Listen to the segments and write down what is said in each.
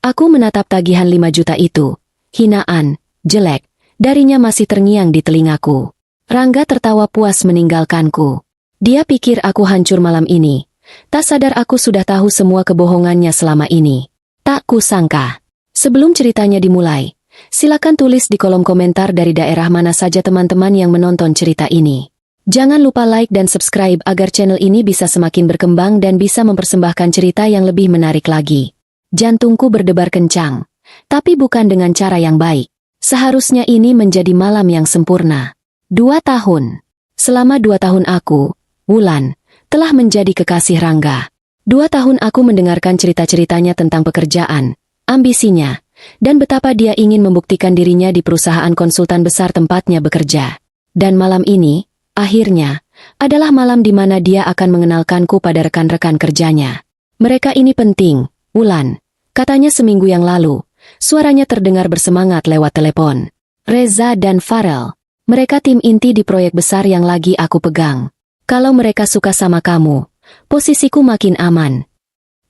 Aku menatap tagihan 5 juta itu. Hinaan, jelek, darinya masih terngiang di telingaku. Rangga tertawa puas meninggalkanku. Dia pikir aku hancur malam ini. Tak sadar aku sudah tahu semua kebohongannya selama ini. Tak kusangka. Sebelum ceritanya dimulai, silakan tulis di kolom komentar dari daerah mana saja teman-teman yang menonton cerita ini. Jangan lupa like dan subscribe agar channel ini bisa semakin berkembang dan bisa mempersembahkan cerita yang lebih menarik lagi. Jantungku berdebar kencang, tapi bukan dengan cara yang baik. Seharusnya ini menjadi malam yang sempurna. 2 tahun. Selama 2 tahun aku, Wulan, telah menjadi kekasih Rangga. 2 tahun aku mendengarkan cerita-ceritanya tentang pekerjaan, ambisinya, dan betapa dia ingin membuktikan dirinya di perusahaan konsultan besar tempatnya bekerja. Dan malam ini, akhirnya, adalah malam di mana dia akan mengenalkanku pada rekan-rekan kerjanya. Mereka ini penting, Wulan, katanya seminggu yang lalu. Suaranya terdengar bersemangat lewat telepon. Reza dan Farel, mereka tim inti di proyek besar yang lagi aku pegang. Kalau mereka suka sama kamu, posisiku makin aman.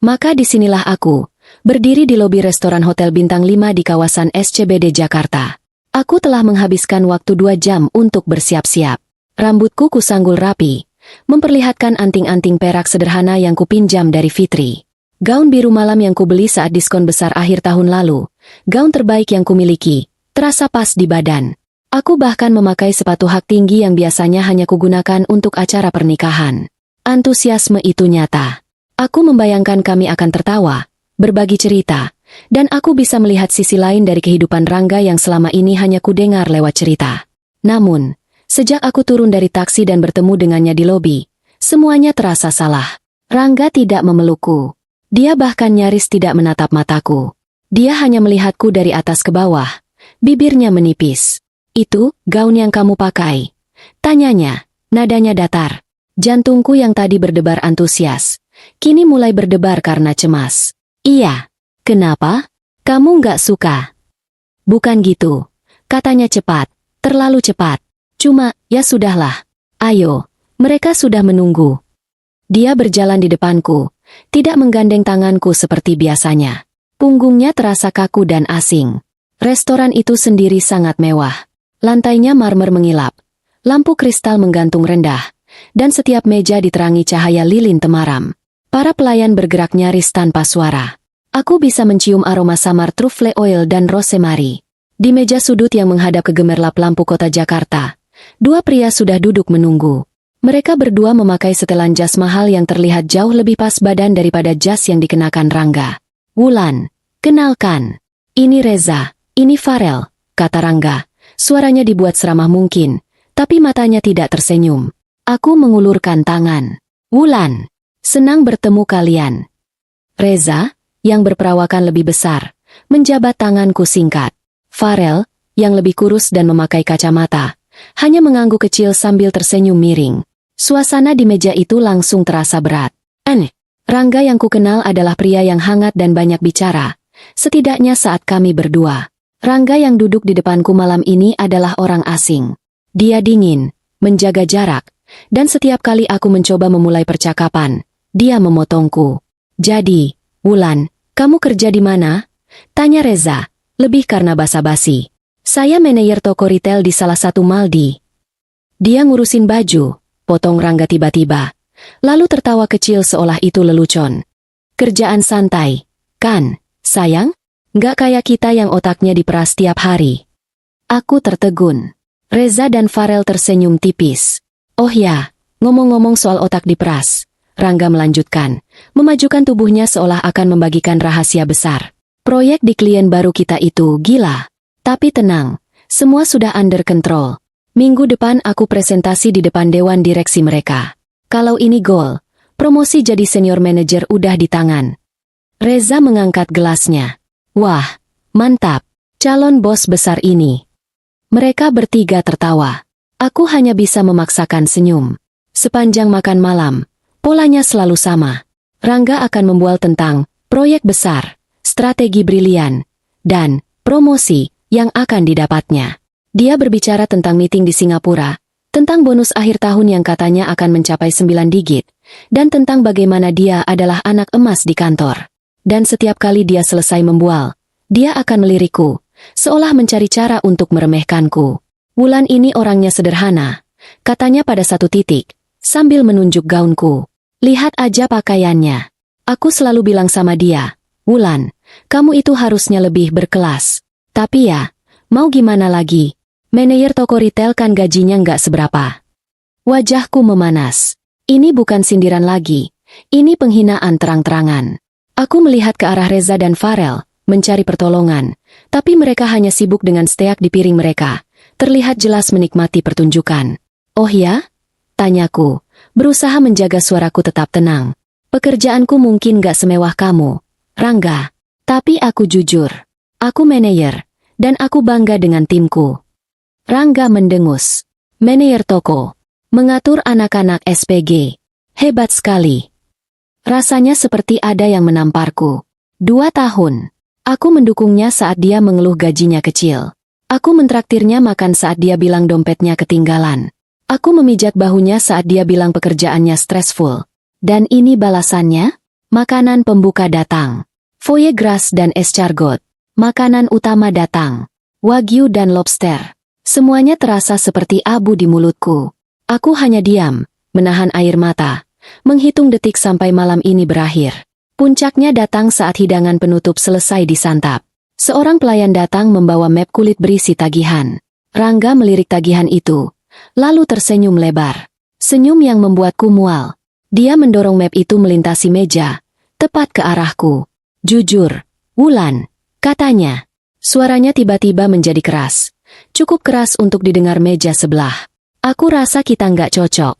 Maka disinilah aku, berdiri di lobi restoran Hotel Bintang 5 di kawasan SCBD Jakarta. Aku telah menghabiskan waktu 2 jam untuk bersiap-siap. Rambutku kusanggul rapi, memperlihatkan anting-anting perak sederhana yang kupinjam dari Fitri. Gaun biru malam yang kubeli saat diskon besar akhir tahun lalu, gaun terbaik yang kumiliki, terasa pas di badan. Aku bahkan memakai sepatu hak tinggi yang biasanya hanya kugunakan untuk acara pernikahan. Antusiasme itu nyata. Aku membayangkan kami akan tertawa, berbagi cerita, dan aku bisa melihat sisi lain dari kehidupan Rangga yang selama ini hanya kudengar lewat cerita. Namun, sejak aku turun dari taksi dan bertemu dengannya di lobi, semuanya terasa salah. Rangga tidak memelukku. Dia bahkan nyaris tidak menatap mataku. Dia hanya melihatku dari atas ke bawah. Bibirnya menipis. Itu, gaun yang kamu pakai? Tanyanya, nadanya datar. Jantungku yang tadi berdebar antusias, kini mulai berdebar karena cemas. Iya. Kenapa? Kamu nggak suka? Bukan gitu. Katanya cepat, terlalu cepat. Cuma, ya sudahlah. Ayo, mereka sudah menunggu. Dia berjalan di depanku, tidak menggandeng tanganku seperti biasanya. Punggungnya terasa kaku dan asing. Restoran itu sendiri sangat mewah. Lantainya marmer mengilap, lampu kristal menggantung rendah, dan setiap meja diterangi cahaya lilin temaram. Para pelayan bergerak nyaris tanpa suara. Aku bisa mencium aroma samar truffle oil dan rosemary. Di meja sudut yang menghadap ke gemerlap lampu kota Jakarta, 2 pria sudah duduk menunggu. Mereka berdua memakai setelan jas mahal yang terlihat jauh lebih pas badan daripada jas yang dikenakan Rangga. Wulan, kenalkan. Ini Reza, ini Farel, kata Rangga. Suaranya dibuat seramah mungkin, tapi matanya tidak tersenyum. Aku mengulurkan tangan. Wulan, senang bertemu kalian. Reza, yang berperawakan lebih besar, menjabat tanganku singkat. Farel, yang lebih kurus dan memakai kacamata, hanya mengangguk kecil sambil tersenyum miring. Suasana di meja itu langsung terasa berat. Rangga yang kukenal adalah pria yang hangat dan banyak bicara, setidaknya saat kami berdua. Rangga yang duduk di depanku malam ini adalah orang asing. Dia dingin, menjaga jarak, dan setiap kali aku mencoba memulai percakapan, dia memotongku. Jadi, Wulan, kamu kerja di mana? Tanya Reza, lebih karena basa-basi. Saya manajer toko retail di salah satu mall di. Dia ngurusin baju, potong Rangga tiba-tiba. Lalu tertawa kecil seolah itu lelucon. Kerjaan santai, kan, sayang? Nggak kayak kita yang otaknya diperas tiap hari. Aku tertegun. Reza dan Farel tersenyum tipis. Oh ya, ngomong-ngomong soal otak diperas, Rangga melanjutkan, memajukan tubuhnya seolah akan membagikan rahasia besar. Proyek di klien baru kita itu gila. Tapi tenang, semua sudah under control. Minggu depan aku presentasi di depan dewan direksi mereka. Kalau ini goal, promosi jadi senior manager udah di tangan. Reza mengangkat gelasnya. Wah, mantap, calon bos besar ini. Mereka bertiga tertawa. Aku hanya bisa memaksakan senyum. Sepanjang makan malam, polanya selalu sama. Rangga akan membual tentang proyek besar, strategi brilian, dan promosi yang akan didapatnya. Dia berbicara tentang meeting di Singapura, tentang bonus akhir tahun yang katanya akan mencapai 9 digit, dan tentang bagaimana dia adalah anak emas di kantor. Dan setiap kali dia selesai membual, dia akan melirikku, seolah mencari cara untuk meremehkanku. Wulan ini orangnya sederhana, katanya pada satu titik, sambil menunjuk gaunku. Lihat aja pakaiannya. Aku selalu bilang sama dia, Wulan, kamu itu harusnya lebih berkelas. Tapi ya, mau gimana lagi? Manajer toko retail kan gajinya nggak seberapa. Wajahku memanas. Ini bukan sindiran lagi. Ini penghinaan terang-terangan. Aku melihat ke arah Reza dan Farel, mencari pertolongan. Tapi mereka hanya sibuk dengan steak di piring mereka. Terlihat jelas menikmati pertunjukan. Oh ya? Tanyaku, berusaha menjaga suaraku tetap tenang. Pekerjaanku mungkin gak semewah kamu, Rangga. Tapi aku jujur. Aku manajer, dan aku bangga dengan timku. Rangga mendengus. Manajer toko. Mengatur anak-anak SPG. Hebat sekali. Rasanya seperti ada yang menamparku. 2 tahun. Aku mendukungnya saat dia mengeluh gajinya kecil. Aku mentraktirnya makan saat dia bilang dompetnya ketinggalan. Aku memijat bahunya saat dia bilang pekerjaannya stressful. Dan ini balasannya? Makanan pembuka datang. Foie gras dan escargot. Makanan utama datang. Wagyu dan lobster. Semuanya terasa seperti abu di mulutku. Aku hanya diam, menahan air mata, menghitung detik sampai malam ini berakhir. Puncaknya datang saat hidangan penutup selesai disantap. Seorang pelayan datang membawa map kulit berisi tagihan. Rangga melirik tagihan itu, lalu tersenyum lebar. Senyum yang membuatku mual. Dia mendorong map itu melintasi meja, tepat ke arahku. Jujur, Wulan, katanya. Suaranya tiba-tiba menjadi keras. Cukup keras untuk didengar meja sebelah. Aku rasa kita nggak cocok.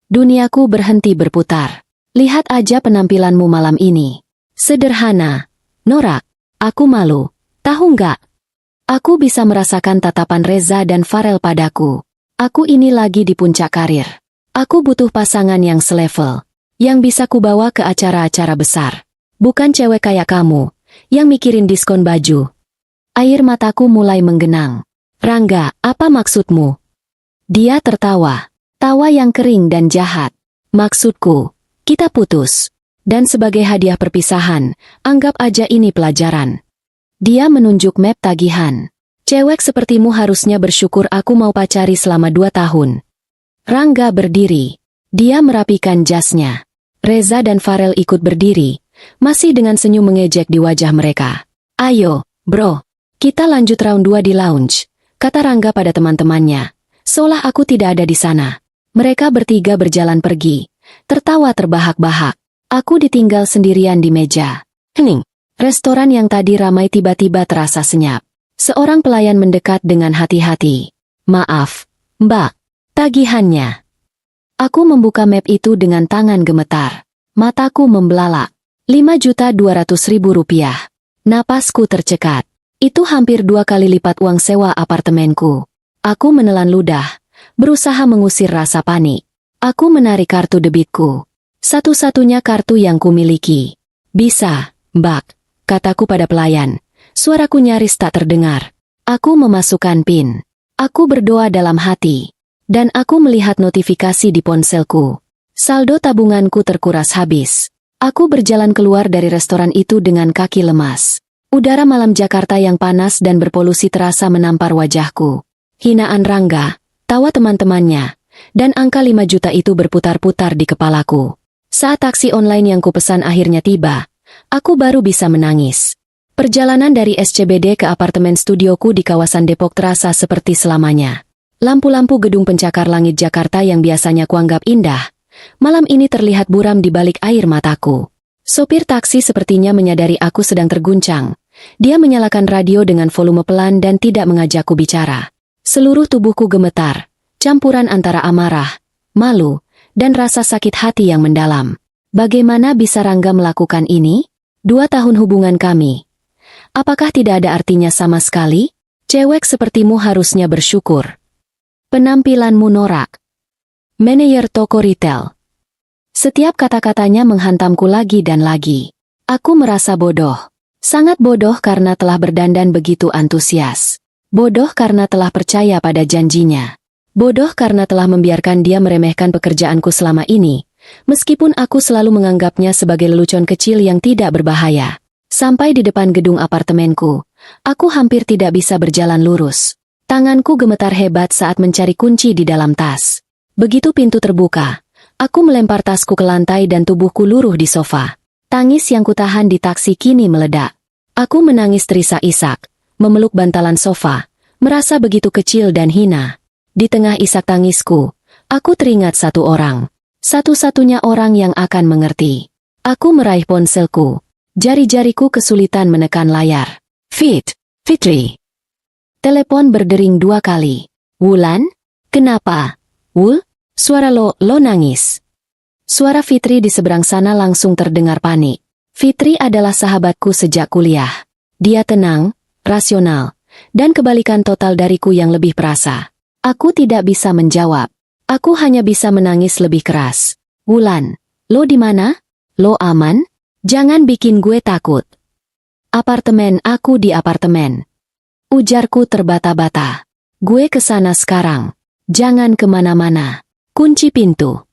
Duniaku berhenti berputar. Lihat aja penampilanmu malam ini. Sederhana, norak. Aku malu. Tahu nggak? Aku bisa merasakan tatapan Reza dan Farel padaku. Aku ini lagi di puncak karir. Aku butuh pasangan yang selevel, yang bisa kubawa ke acara-acara besar. Bukan cewek kayak kamu, yang mikirin diskon baju. Air mataku mulai menggenang. Rangga, apa maksudmu? Dia tertawa. Tawa yang kering dan jahat. Maksudku, kita putus. Dan sebagai hadiah perpisahan, anggap aja ini pelajaran. Dia menunjuk map tagihan. Cewek sepertimu harusnya bersyukur aku mau pacari selama 2 tahun. Rangga berdiri. Dia merapikan jasnya. Reza dan Farel ikut berdiri, masih dengan senyum mengejek di wajah mereka. Ayo, bro, kita lanjut round 2 di lounge, kata Rangga pada teman-temannya. Seolah aku tidak ada di sana. Mereka bertiga berjalan pergi, tertawa terbahak-bahak. Aku ditinggal sendirian di meja. Hening. Restoran yang tadi ramai tiba-tiba terasa senyap. Seorang pelayan mendekat dengan hati-hati. Maaf, Mbak. Tagihannya. Aku membuka map itu dengan tangan gemetar. Mataku membelalak. 5.200.000 rupiah. Napasku tercekat. Itu hampir 2 kali lipat uang sewa apartemenku. Aku menelan ludah, berusaha mengusir rasa panik. Aku menarik kartu debitku. Satu-satunya kartu yang kumiliki. Bisa, Mbak, kataku pada pelayan. Suaraku nyaris tak terdengar. Aku memasukkan PIN. Aku berdoa dalam hati. Dan aku melihat notifikasi di ponselku. Saldo tabunganku terkuras habis. Aku berjalan keluar dari restoran itu dengan kaki lemas. Udara malam Jakarta yang panas dan berpolusi terasa menampar wajahku. Hinaan Rangga, tawa teman-temannya, dan angka 5 juta itu berputar-putar di kepalaku. Saat taksi online yang kupesan akhirnya tiba, aku baru bisa menangis. Perjalanan dari SCBD ke apartemen studioku di kawasan Depok terasa seperti selamanya. Lampu-lampu gedung pencakar langit Jakarta yang biasanya kuanggap indah, malam ini terlihat buram di balik air mataku. Sopir taksi sepertinya menyadari aku sedang terguncang. Dia menyalakan radio dengan volume pelan dan tidak mengajakku bicara. Seluruh tubuhku gemetar, campuran antara amarah, malu, dan rasa sakit hati yang mendalam. Bagaimana bisa Rangga melakukan ini? 2 tahun hubungan kami. Apakah tidak ada artinya sama sekali? Cewek sepertimu harusnya bersyukur. Penampilanmu norak. Manajer toko retail. Setiap kata-katanya menghantamku lagi dan lagi. Aku merasa bodoh. Sangat bodoh karena telah berdandan begitu antusias. Bodoh karena telah percaya pada janjinya. Bodoh karena telah membiarkan dia meremehkan pekerjaanku selama ini, Meskipun aku selalu menganggapnya sebagai lelucon kecil yang tidak berbahaya. Sampai di depan gedung apartemenku, aku hampir tidak bisa berjalan lurus. Tanganku gemetar hebat saat mencari kunci di dalam tas. Begitu pintu terbuka, aku melempar tasku ke lantai dan tubuhku luruh di sofa. Tangis yang kutahan di taksi kini meledak. Aku menangis terisak-isak, memeluk bantalan sofa, merasa begitu kecil dan hina. Di tengah isak tangisku, aku teringat satu orang. Satu-satunya orang yang akan mengerti. Aku meraih ponselku. Jari-jariku kesulitan menekan layar. Fitri. Telepon berdering 2 kali. Wulan? Kenapa? Wul? Suara lo nangis. Suara Fitri di seberang sana langsung terdengar panik. Fitri adalah sahabatku sejak kuliah. Dia tenang, rasional, dan kebalikan total dariku yang lebih perasa. Aku tidak bisa menjawab. Aku hanya bisa menangis lebih keras. Wulan, lo di mana? Lo aman? Jangan bikin gue takut. Apartemen, aku di apartemen. Ujarku terbata-bata. Gue kesana sekarang. Jangan kemana-mana. Kunci pintu.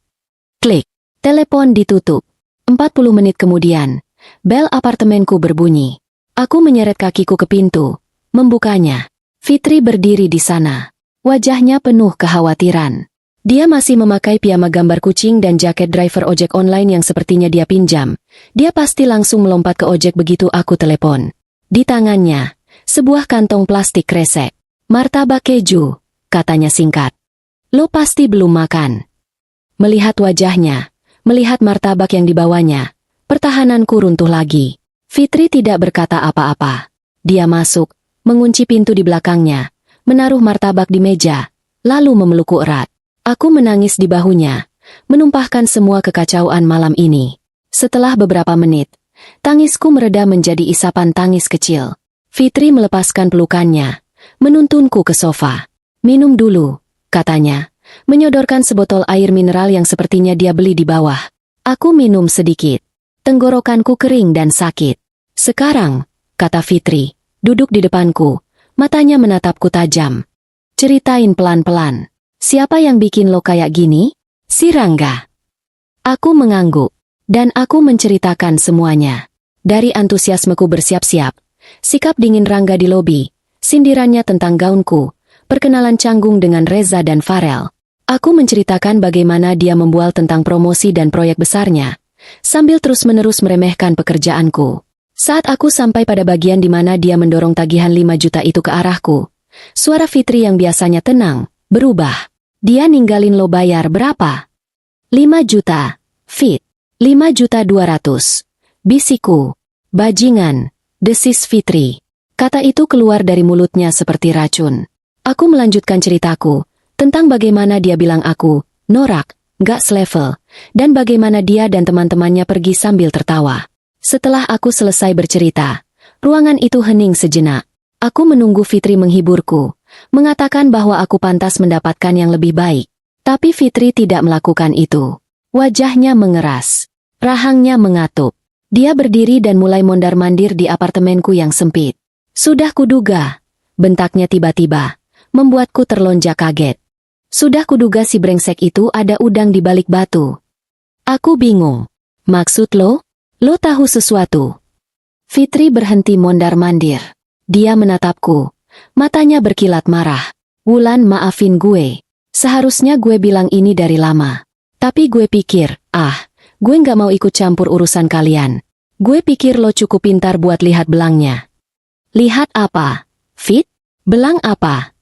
Klik. Telepon ditutup. 40 menit kemudian, bel apartemenku berbunyi. Aku menyeret kakiku ke pintu, membukanya. Fitri berdiri di sana. Wajahnya penuh kekhawatiran. Dia masih memakai piyama gambar kucing dan jaket driver ojek online yang sepertinya dia pinjam. Dia pasti langsung melompat ke ojek begitu aku telepon. Di tangannya, sebuah kantong plastik kresek. Martabak keju, katanya singkat. Lo pasti belum makan. Melihat wajahnya, melihat martabak yang dibawanya, pertahananku runtuh lagi. Fitri tidak berkata apa-apa. Dia masuk, mengunci pintu di belakangnya, menaruh martabak di meja, lalu memelukku erat. Aku menangis di bahunya, menumpahkan semua kekacauan malam ini. Setelah beberapa menit, tangisku mereda menjadi isapan tangis kecil. Fitri melepaskan pelukannya, menuntunku ke sofa. Minum dulu, katanya, menyodorkan sebotol air mineral yang sepertinya dia beli di bawah. Aku minum sedikit. Tenggorokanku kering dan sakit. Sekarang, kata Fitri, duduk di depanku, matanya menatapku tajam. Ceritain pelan-pelan. Siapa yang bikin lo kayak gini? Si Rangga. Aku mengangguk, dan aku menceritakan semuanya. Dari antusiasmeku bersiap-siap, sikap dingin Rangga di lobi, sindirannya tentang gaunku, perkenalan canggung dengan Reza dan Farel. Aku menceritakan bagaimana dia membual tentang promosi dan proyek besarnya, sambil terus-menerus meremehkan pekerjaanku. Saat aku sampai pada bagian di mana dia mendorong tagihan 5 juta itu ke arahku, suara Fitri yang biasanya tenang, berubah. Dia ninggalin lo bayar berapa? 5 juta, Fit. 5.200.000. Bisiku. Bajingan, desis Fitri. Kata itu keluar dari mulutnya seperti racun. Aku melanjutkan ceritaku, tentang bagaimana dia bilang aku, norak, gak selevel, dan bagaimana dia dan teman-temannya pergi sambil tertawa. Setelah aku selesai bercerita, ruangan itu hening sejenak. Aku menunggu Fitri menghiburku, mengatakan bahwa aku pantas mendapatkan yang lebih baik. Tapi Fitri tidak melakukan itu. Wajahnya mengeras. Rahangnya mengatup. Dia berdiri dan mulai mondar-mandir di apartemenku yang sempit. Sudah kuduga, bentaknya tiba-tiba, membuatku terlonjak kaget. Sudah kuduga si brengsek itu ada udang di balik batu. Aku bingung. Maksud lo? Lo tahu sesuatu? Fitri berhenti mondar-mandir. Dia menatapku. Matanya berkilat marah. Wulan, maafin gue. Seharusnya gue bilang ini dari lama. Tapi gue pikir, gue nggak mau ikut campur urusan kalian. Gue pikir lo cukup pintar buat lihat belangnya. Lihat apa? Fit? Belang apa?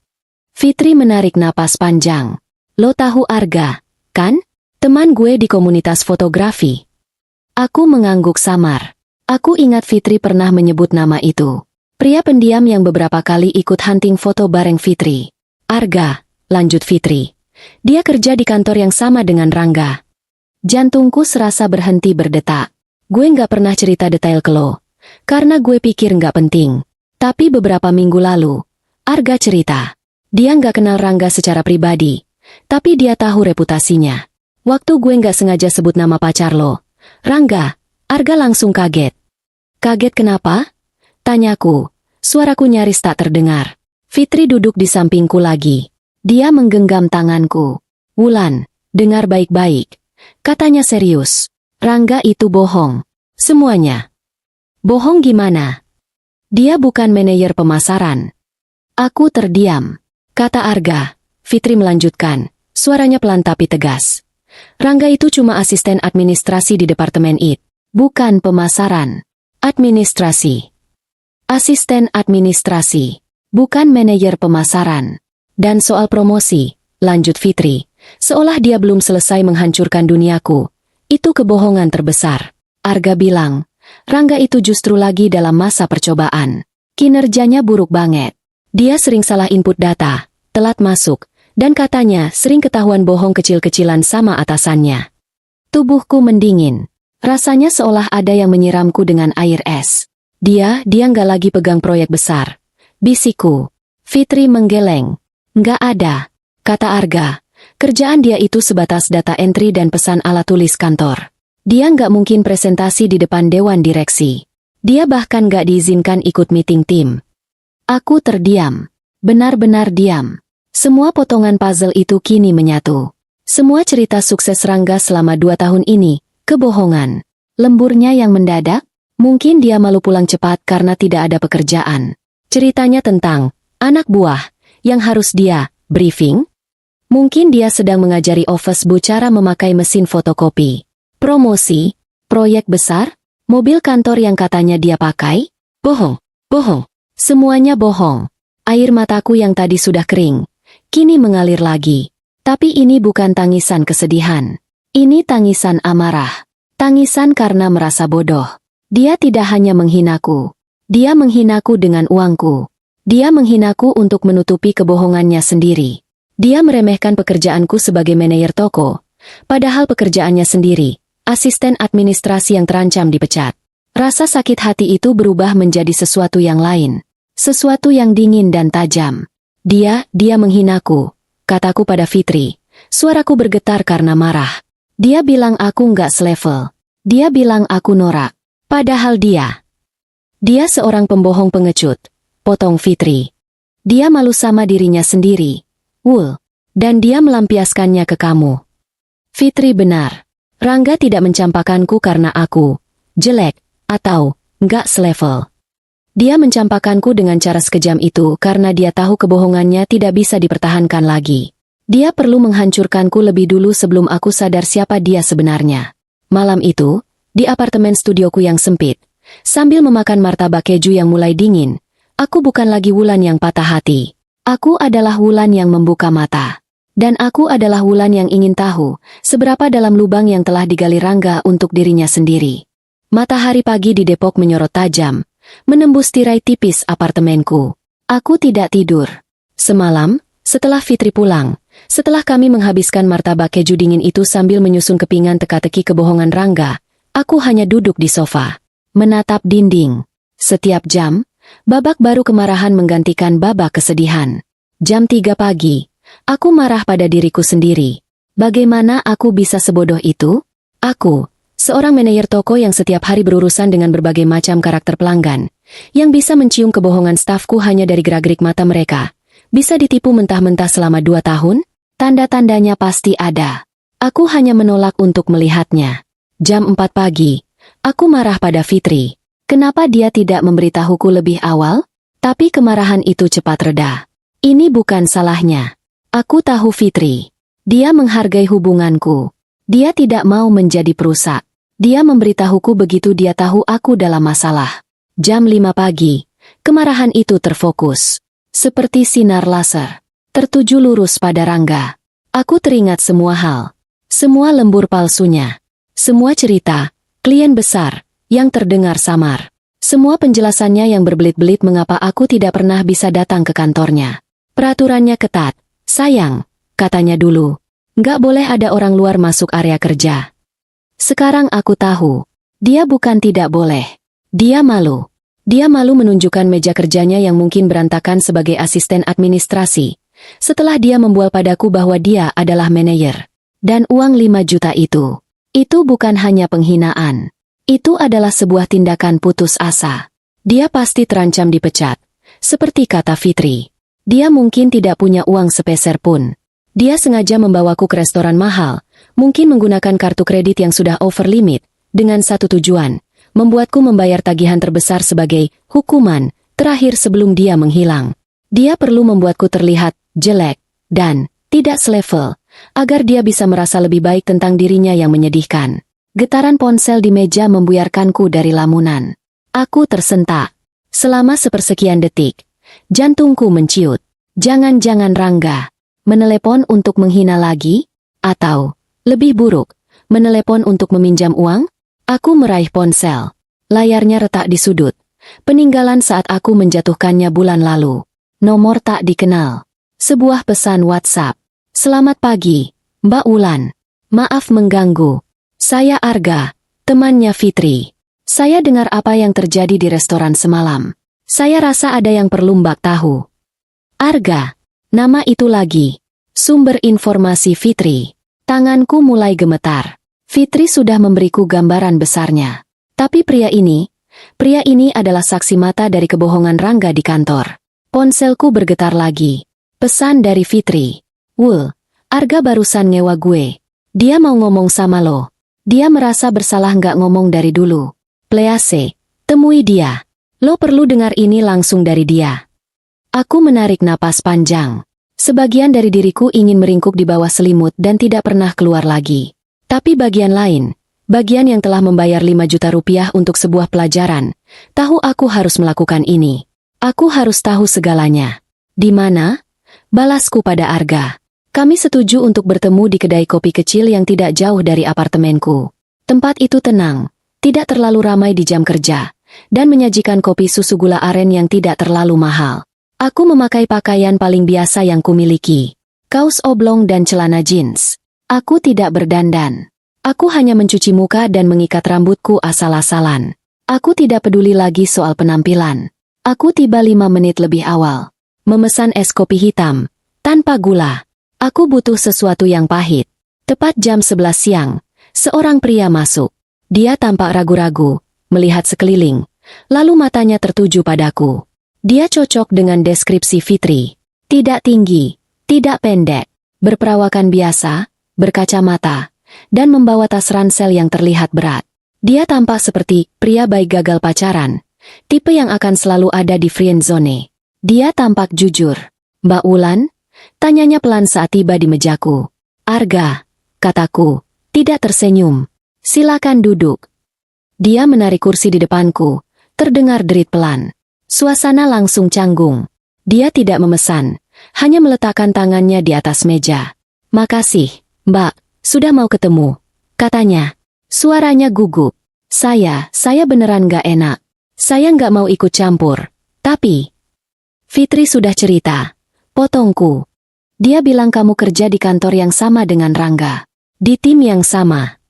Fitri menarik napas panjang. Lo tahu Arga, kan? Teman gue di komunitas fotografi. Aku mengangguk samar. Aku ingat Fitri pernah menyebut nama itu. Pria pendiam yang beberapa kali ikut hunting foto bareng Fitri. Arga, lanjut Fitri. Dia kerja di kantor yang sama dengan Rangga. Jantungku serasa berhenti berdetak. Gue nggak pernah cerita detail ke lo, karena gue pikir nggak penting. Tapi beberapa minggu lalu, Arga cerita. Dia nggak kenal Rangga secara pribadi, tapi dia tahu reputasinya. Waktu gue nggak sengaja sebut nama pacar lo, Rangga, Arga langsung kaget. Kaget kenapa? Tanyaku. Suaraku nyaris tak terdengar. Fitri duduk di sampingku lagi. Dia menggenggam tanganku. Wulan, dengar baik-baik. katanya serius. Rangga itu bohong. Semuanya. Bohong gimana? Dia bukan manajer pemasaran. Aku terdiam. Kata Arga. Fitri melanjutkan, suaranya pelan tapi tegas. Rangga itu cuma asisten administrasi di departemen IT. Bukan pemasaran. Administrasi. Asisten administrasi. Bukan manajer pemasaran. Dan soal promosi, lanjut Fitri, seolah dia belum selesai menghancurkan duniaku. Itu kebohongan terbesar. Arga bilang, Rangga itu justru lagi dalam masa percobaan. Kinerjanya buruk banget. Dia sering salah input data, telat masuk, dan katanya sering ketahuan bohong kecil-kecilan sama atasannya. Tubuhku mendingin. Rasanya seolah ada yang menyiramku dengan air es. Dia nggak lagi pegang proyek besar. Bisikku. Fitri menggeleng. Nggak ada, kata Arga. Kerjaan dia itu sebatas data entry dan pesan alat tulis kantor. Dia nggak mungkin presentasi di depan dewan direksi. Dia bahkan nggak diizinkan ikut meeting tim. Aku terdiam. Benar-benar diam. Semua potongan puzzle itu kini menyatu. Semua cerita sukses Rangga selama 2 tahun ini, kebohongan. Lemburnya yang mendadak, mungkin dia malu pulang cepat karena tidak ada pekerjaan. Ceritanya tentang anak buah yang harus dia briefing. Mungkin dia sedang mengajari office bu cara memakai mesin fotokopi. Promosi, proyek besar, mobil kantor yang katanya dia pakai. Bohong, bohong, semuanya bohong. Air mataku yang tadi sudah kering, kini mengalir lagi. Tapi ini bukan tangisan kesedihan. Ini tangisan amarah. Tangisan karena merasa bodoh. Dia tidak hanya menghinaku. Dia menghinaku dengan uangku. Dia menghinaku untuk menutupi kebohongannya sendiri. Dia meremehkan pekerjaanku sebagai manajer toko. Padahal pekerjaannya sendiri, asisten administrasi yang terancam dipecat. Rasa sakit hati itu berubah menjadi sesuatu yang lain. Sesuatu yang dingin dan tajam. Dia menghinaku, kataku pada Fitri. Suaraku bergetar karena marah. Dia bilang aku nggak selevel. Dia bilang aku norak. Padahal dia seorang pembohong pengecut. Potong Fitri. Dia malu sama dirinya sendiri. Dan dia melampiaskannya ke kamu. Fitri benar. Rangga tidak mencampakanku karena aku jelek atau nggak selevel. Dia mencampakanku dengan cara sekejam itu karena dia tahu kebohongannya tidak bisa dipertahankan lagi. Dia perlu menghancurkanku lebih dulu sebelum aku sadar siapa dia sebenarnya. Malam itu, di apartemen studioku yang sempit, sambil memakan martabak keju yang mulai dingin, aku bukan lagi Wulan yang patah hati. Aku adalah Wulan yang membuka mata. Dan aku adalah Wulan yang ingin tahu seberapa dalam lubang yang telah digali Rangga untuk dirinya sendiri. Matahari pagi di Depok menyorot tajam, menembus tirai tipis apartemenku. Aku tidak tidur. Semalam, setelah Fitri pulang, setelah kami menghabiskan martabak keju dingin itu sambil menyusun kepingan teka-teki kebohongan Rangga, aku hanya duduk di sofa, menatap dinding. Setiap jam, babak baru kemarahan menggantikan babak kesedihan. Jam 3 pagi, aku marah pada diriku sendiri. Bagaimana aku bisa sebodoh itu? Aku, seorang manajer toko yang setiap hari berurusan dengan berbagai macam karakter pelanggan, yang bisa mencium kebohongan stafku hanya dari gerak-gerik mata mereka, bisa ditipu mentah-mentah selama 2 tahun? Tanda-tandanya pasti ada. Aku hanya menolak untuk melihatnya. Jam 4 pagi, aku marah pada Fitri. Kenapa dia tidak memberitahuku lebih awal? Tapi kemarahan itu cepat reda. Ini bukan salahnya. Aku tahu Fitri. Dia menghargai hubunganku. Dia tidak mau menjadi perusak. Dia memberitahuku begitu dia tahu aku dalam masalah. Jam 5 pagi, kemarahan itu terfokus. Seperti sinar laser. Tertuju lurus pada Rangga. Aku teringat semua hal. Semua lembur palsunya. Semua cerita, klien besar, yang terdengar samar. Semua penjelasannya yang berbelit-belit mengapa aku tidak pernah bisa datang ke kantornya. Peraturannya ketat. Sayang, katanya dulu. Nggak boleh ada orang luar masuk area kerja. Sekarang aku tahu. Dia bukan tidak boleh. Dia malu. Dia malu menunjukkan meja kerjanya yang mungkin berantakan sebagai asisten administrasi. Setelah dia membual padaku bahwa dia adalah manajer. Dan uang 5 juta itu bukan hanya penghinaan. Itu adalah sebuah tindakan putus asa. Dia pasti terancam dipecat. Seperti kata Fitri. Dia mungkin tidak punya uang sepeser pun. Dia sengaja membawaku ke restoran mahal, Mungkin menggunakan kartu kredit yang sudah over limit, dengan satu tujuan, membuatku membayar tagihan terbesar sebagai hukuman terakhir sebelum dia menghilang. Dia perlu membuatku terlihat jelek dan tidak selevel, agar dia bisa merasa lebih baik tentang dirinya yang menyedihkan. Getaran ponsel di meja membuyarkanku dari lamunan. Aku tersentak. Selama sepersekian detik, jantungku menciut. Jangan-jangan Rangga menelepon untuk menghina lagi? Atau, lebih buruk, menelepon untuk meminjam uang? Aku meraih ponsel. Layarnya retak di sudut. Peninggalan saat aku menjatuhkannya bulan lalu. Nomor tak dikenal. Sebuah pesan WhatsApp. Selamat pagi, Mbak Wulan. Maaf mengganggu. Saya Arga, temannya Fitri. Saya dengar apa yang terjadi di restoran semalam. Saya rasa ada yang perlu Mbak tahu. Arga, nama itu lagi. Sumber informasi Fitri. Tanganku mulai gemetar. Fitri sudah memberiku gambaran besarnya. Tapi pria ini adalah saksi mata dari kebohongan Rangga di kantor. Ponselku bergetar lagi. Pesan dari Fitri. Wul, Arga barusan nyewa gue. Dia mau ngomong sama lo. Dia merasa bersalah nggak ngomong dari dulu. Please, temui dia. Lo perlu dengar ini langsung dari dia. Aku menarik napas panjang. Sebagian dari diriku ingin meringkuk di bawah selimut dan tidak pernah keluar lagi. Tapi bagian lain, bagian yang telah membayar 5 juta rupiah untuk sebuah pelajaran, tahu aku harus melakukan ini. Aku harus tahu segalanya. Di mana? Balasku pada Arga. Kami setuju untuk bertemu di kedai kopi kecil yang tidak jauh dari apartemenku. Tempat itu tenang, tidak terlalu ramai di jam kerja, dan menyajikan kopi susu gula aren yang tidak terlalu mahal. Aku memakai pakaian paling biasa yang kumiliki, kaos oblong dan celana jeans. Aku tidak berdandan. Aku hanya mencuci muka dan mengikat rambutku asal-asalan. Aku tidak peduli lagi soal penampilan. Aku tiba 5 menit lebih awal. Memesan es kopi hitam, tanpa gula. Aku butuh sesuatu yang pahit. Tepat jam 11 siang, seorang pria masuk. Dia tampak ragu-ragu, melihat sekeliling, lalu matanya tertuju padaku. Dia cocok dengan deskripsi Fitri. Tidak tinggi, tidak pendek, berperawakan biasa, berkacamata, dan membawa tas ransel yang terlihat berat. Dia tampak seperti pria baik gagal pacaran, tipe yang akan selalu ada di friendzone. Dia tampak jujur. Mbak Wulan? Tanyanya pelan saat tiba di mejaku. Arga, kataku, tidak tersenyum. Silakan duduk. Dia menarik kursi di depanku, terdengar derit pelan. Suasana langsung canggung. Dia tidak memesan, hanya meletakkan tangannya di atas meja. Makasih, Mbak, sudah mau ketemu, katanya. Suaranya gugup. Saya beneran gak enak. Saya gak mau ikut campur. Tapi Fitri sudah cerita. Potongku. Dia bilang kamu kerja di kantor yang sama dengan Rangga. Di tim yang sama.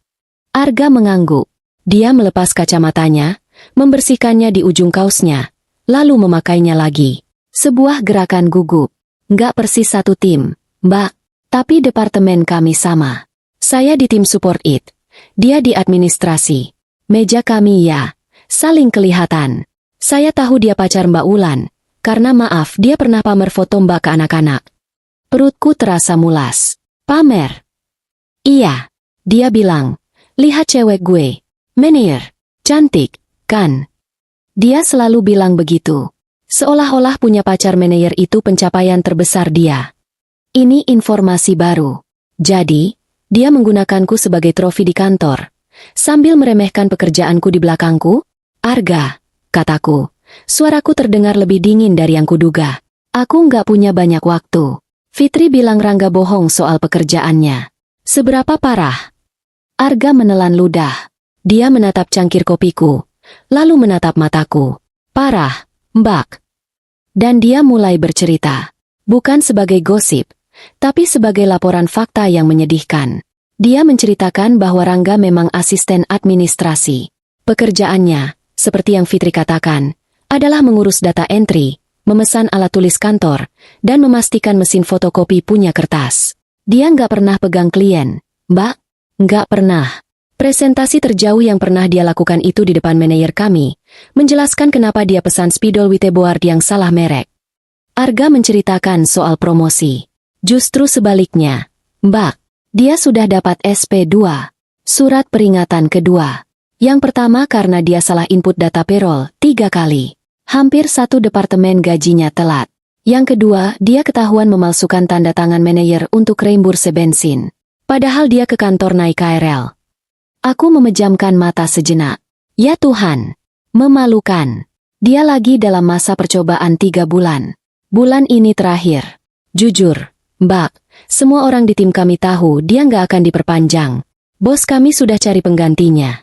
Arga mengangguk. Dia melepas kacamatanya, membersihkannya di ujung kaosnya, lalu memakainya lagi. Sebuah gerakan gugup. Nggak persis satu tim, Mbak. Tapi departemen kami sama. Saya di tim support it. Dia di administrasi. Meja kami ya, saling kelihatan. Saya tahu dia pacar Mbak Wulan. Karena maaf dia pernah pamer foto Mbak ke anak-anak. Perutku terasa mulas. Pamer? Iya. Dia bilang, lihat cewek gue. Menir. Cantik, kan? Dia selalu bilang begitu. Seolah-olah punya pacar manajer itu pencapaian terbesar dia. Ini informasi baru. Jadi, dia menggunakanku sebagai trofi di kantor. Sambil meremehkan pekerjaanku di belakangku. Arga, kataku. Suaraku terdengar lebih dingin dari yang kuduga. Aku nggak punya banyak waktu. Fitri bilang Rangga bohong soal pekerjaannya. Seberapa parah? Arga menelan ludah. Dia menatap cangkir kopiku, lalu menatap mataku. Parah, Mbak. Dan dia mulai bercerita. Bukan sebagai gosip, tapi sebagai laporan fakta yang menyedihkan. Dia menceritakan bahwa Rangga memang asisten administrasi. Pekerjaannya, seperti yang Fitri katakan, adalah mengurus data entry, memesan alat tulis kantor, dan memastikan mesin fotokopi punya kertas. Dia nggak pernah pegang klien, Mbak. Nggak pernah. Presentasi terjauh yang pernah dia lakukan itu di depan manajer kami, menjelaskan kenapa dia pesan spidol Witeboard yang salah merek. Arga menceritakan soal promosi. Justru sebaliknya, Mbak. Dia sudah dapat SP2. Surat peringatan kedua. Yang pertama karena dia salah input data payroll 3 kali. Hampir satu departemen gajinya telat. Yang kedua, dia ketahuan memalsukan tanda tangan manajer untuk reimburse bensin. Padahal dia ke kantor naik KRL. Aku memejamkan mata sejenak. Ya Tuhan, memalukan. Dia lagi dalam masa percobaan 3 bulan. Bulan ini terakhir. Jujur, Mbak, semua orang di tim kami tahu dia nggak akan diperpanjang. Bos kami sudah cari penggantinya.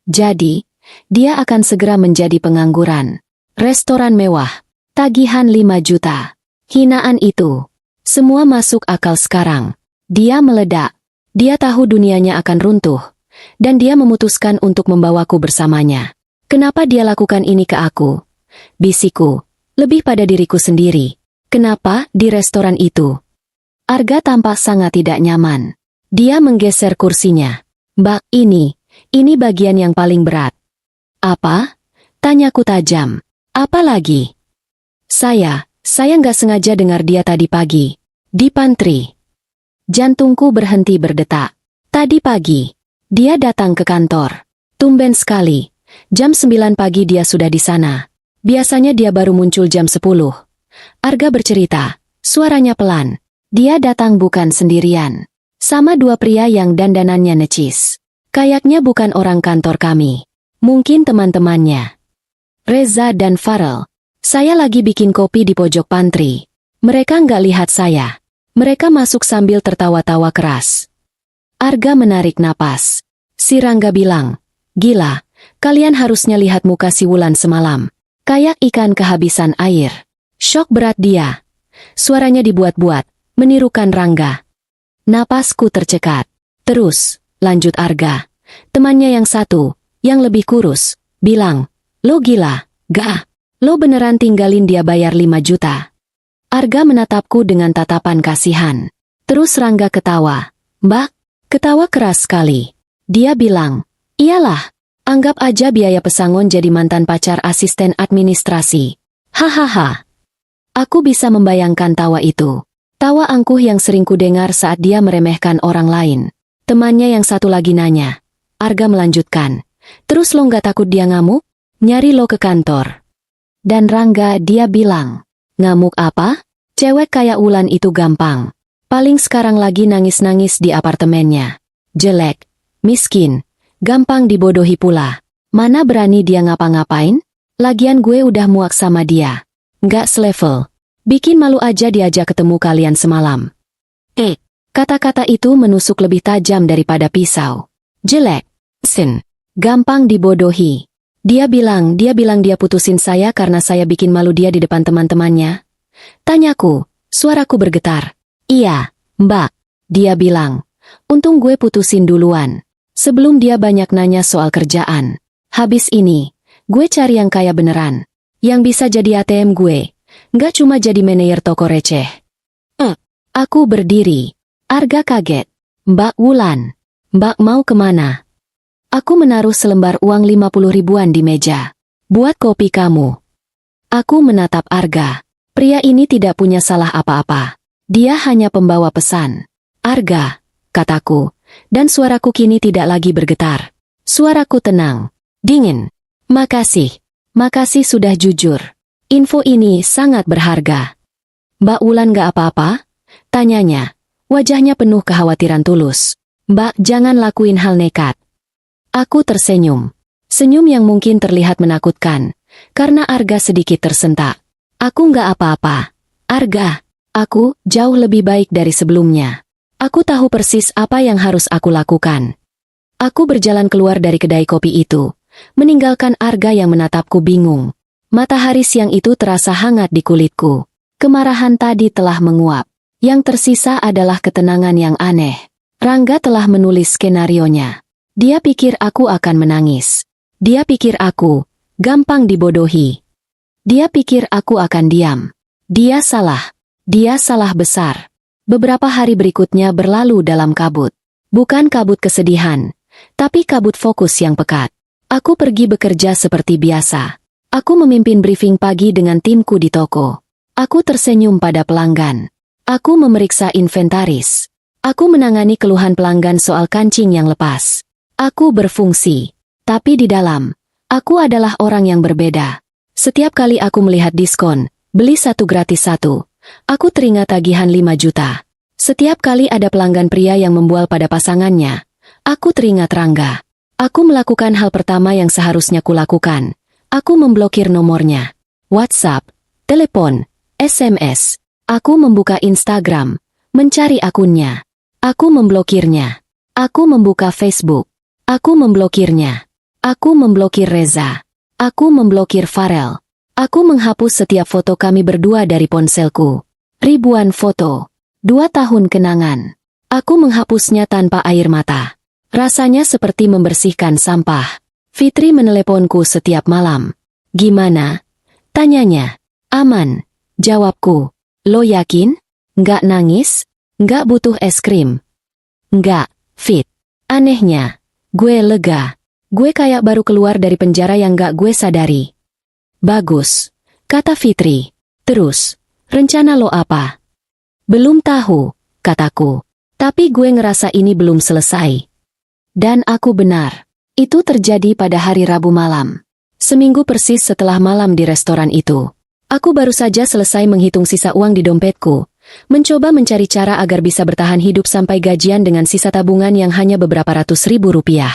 Jadi, dia akan segera menjadi pengangguran. Restoran mewah, tagihan 5 juta. Hinaan itu. Semua masuk akal sekarang. Dia meledak. Dia tahu dunianya akan runtuh. Dan dia memutuskan untuk membawaku bersamanya. Kenapa dia lakukan ini ke aku? Bisikku, lebih pada diriku sendiri. Kenapa di restoran itu? Arga tampak sangat tidak nyaman. Dia menggeser kursinya. Mbak, ini bagian yang paling berat. Apa? Tanyaku tajam. Apa lagi? Saya nggak sengaja dengar dia tadi pagi. Di pantry. Jantungku berhenti berdetak. Tadi pagi, dia datang ke kantor. Tumben sekali. Jam 9 pagi dia sudah di sana. Biasanya dia baru muncul jam 10. Arga bercerita. Suaranya pelan. Dia datang bukan sendirian. Sama 2 pria yang dandanannya necis. Kayaknya bukan orang kantor kami. Mungkin teman-temannya. Reza dan Farel. Saya lagi bikin kopi di pojok pantry. Mereka nggak lihat saya. Mereka masuk sambil tertawa-tawa keras. Arga menarik napas. Si Rangga bilang, "Gila, kalian harusnya lihat muka si Wulan semalam. Kayak ikan kehabisan air." Syok berat dia. Suaranya dibuat-buat, menirukan Rangga. Napasku tercekat. Terus, lanjut Arga. Temannya yang satu, yang lebih kurus, bilang, "Lo gila, gak? Lo beneran tinggalin dia bayar 5 juta?" Arga menatapku dengan tatapan kasihan. Terus Rangga ketawa. "Mbak," ketawa keras sekali. Dia bilang, "Iyalah, anggap aja biaya pesangon jadi mantan pacar asisten administrasi." Hahaha. Aku bisa membayangkan tawa itu. Tawa angkuh yang sering kudengar saat dia meremehkan orang lain. Temannya yang satu lagi nanya. Arga melanjutkan. "Terus lo nggak takut dia ngamuk? Nyari lo ke kantor." Dan Rangga dia bilang, "Ngamuk apa? Cewek kayak Wulan itu gampang. Paling sekarang lagi nangis-nangis di apartemennya. Jelek, miskin, gampang dibodohi pula. Mana berani dia ngapa-ngapain? Lagian gue udah muak sama dia. Nggak selevel. Bikin malu aja diajak ketemu kalian semalam." Kata-kata itu menusuk lebih tajam daripada pisau. Jelek, sin, gampang dibodohi. Dia bilang dia putusin saya karena saya bikin malu dia di depan teman-temannya. Tanyaku, suaraku bergetar. "Iya, Mbak," dia bilang. "Untung gue putusin duluan. Sebelum dia banyak nanya soal kerjaan. Habis ini, gue cari yang kaya beneran. Yang bisa jadi ATM gue. Nggak cuma jadi manajer toko receh." Aku berdiri. Arga kaget. "Mbak Wulan, Mbak mau kemana?" Aku menaruh selembar uang 50 ribuan di meja. "Buat kopi kamu." Aku menatap Arga. Pria ini tidak punya salah apa-apa. Dia hanya pembawa pesan. "Arga," kataku, dan suaraku kini tidak lagi bergetar. Suaraku tenang, dingin. Makasih sudah jujur. Info ini sangat berharga." "Mbak Wulan gak apa-apa?" tanyanya. Wajahnya penuh kekhawatiran tulus. "Mbak, jangan lakuin hal nekat." Aku tersenyum. Senyum yang mungkin terlihat menakutkan, karena Arga sedikit tersentak. "Aku nggak apa-apa. Arga, aku jauh lebih baik dari sebelumnya. Aku tahu persis apa yang harus aku lakukan." Aku berjalan keluar dari kedai kopi itu, meninggalkan Arga yang menatapku bingung. Matahari siang itu terasa hangat di kulitku. Kemarahan tadi telah menguap. Yang tersisa adalah ketenangan yang aneh. Rangga telah menulis skenarionya. Dia pikir aku akan menangis. Dia pikir aku gampang dibodohi. Dia pikir aku akan diam. Dia salah. Dia salah besar. Beberapa hari berikutnya berlalu dalam kabut. Bukan kabut kesedihan, tapi kabut fokus yang pekat. Aku pergi bekerja seperti biasa. Aku memimpin briefing pagi dengan timku di toko. Aku tersenyum pada pelanggan. Aku memeriksa inventaris. Aku menangani keluhan pelanggan soal kancing yang lepas. Aku berfungsi. Tapi di dalam, aku adalah orang yang berbeda. Setiap kali aku melihat diskon, beli satu gratis satu, aku teringat tagihan 5 juta. Setiap kali ada pelanggan pria yang membual pada pasangannya, aku teringat Rangga. Aku melakukan hal pertama yang seharusnya kulakukan. Aku memblokir nomornya. WhatsApp, telepon, SMS. Aku membuka Instagram, mencari akunnya. Aku memblokirnya. Aku membuka Facebook. Aku memblokirnya. Aku memblokir Reza. Aku memblokir Farel. Aku menghapus setiap foto kami berdua dari ponselku. Ribuan foto. 2 tahun kenangan. Aku menghapusnya tanpa air mata. Rasanya seperti membersihkan sampah. Fitri meneleponku setiap malam. Gimana? Tanyanya. Aman. Jawabku. Lo yakin? Nggak nangis? Nggak butuh es krim? Nggak, Fit. Anehnya, gue lega. Gue kayak baru keluar dari penjara yang nggak gue sadari. Bagus, kata Fitri. Terus, rencana lo apa? Belum tahu, kataku. Tapi gue ngerasa ini belum selesai. Dan aku benar. Itu terjadi pada hari Rabu malam. Seminggu persis setelah malam di restoran itu. Aku baru saja selesai menghitung sisa uang di dompetku. Mencoba mencari cara agar bisa bertahan hidup sampai gajian dengan sisa tabungan yang hanya beberapa ratus ribu rupiah.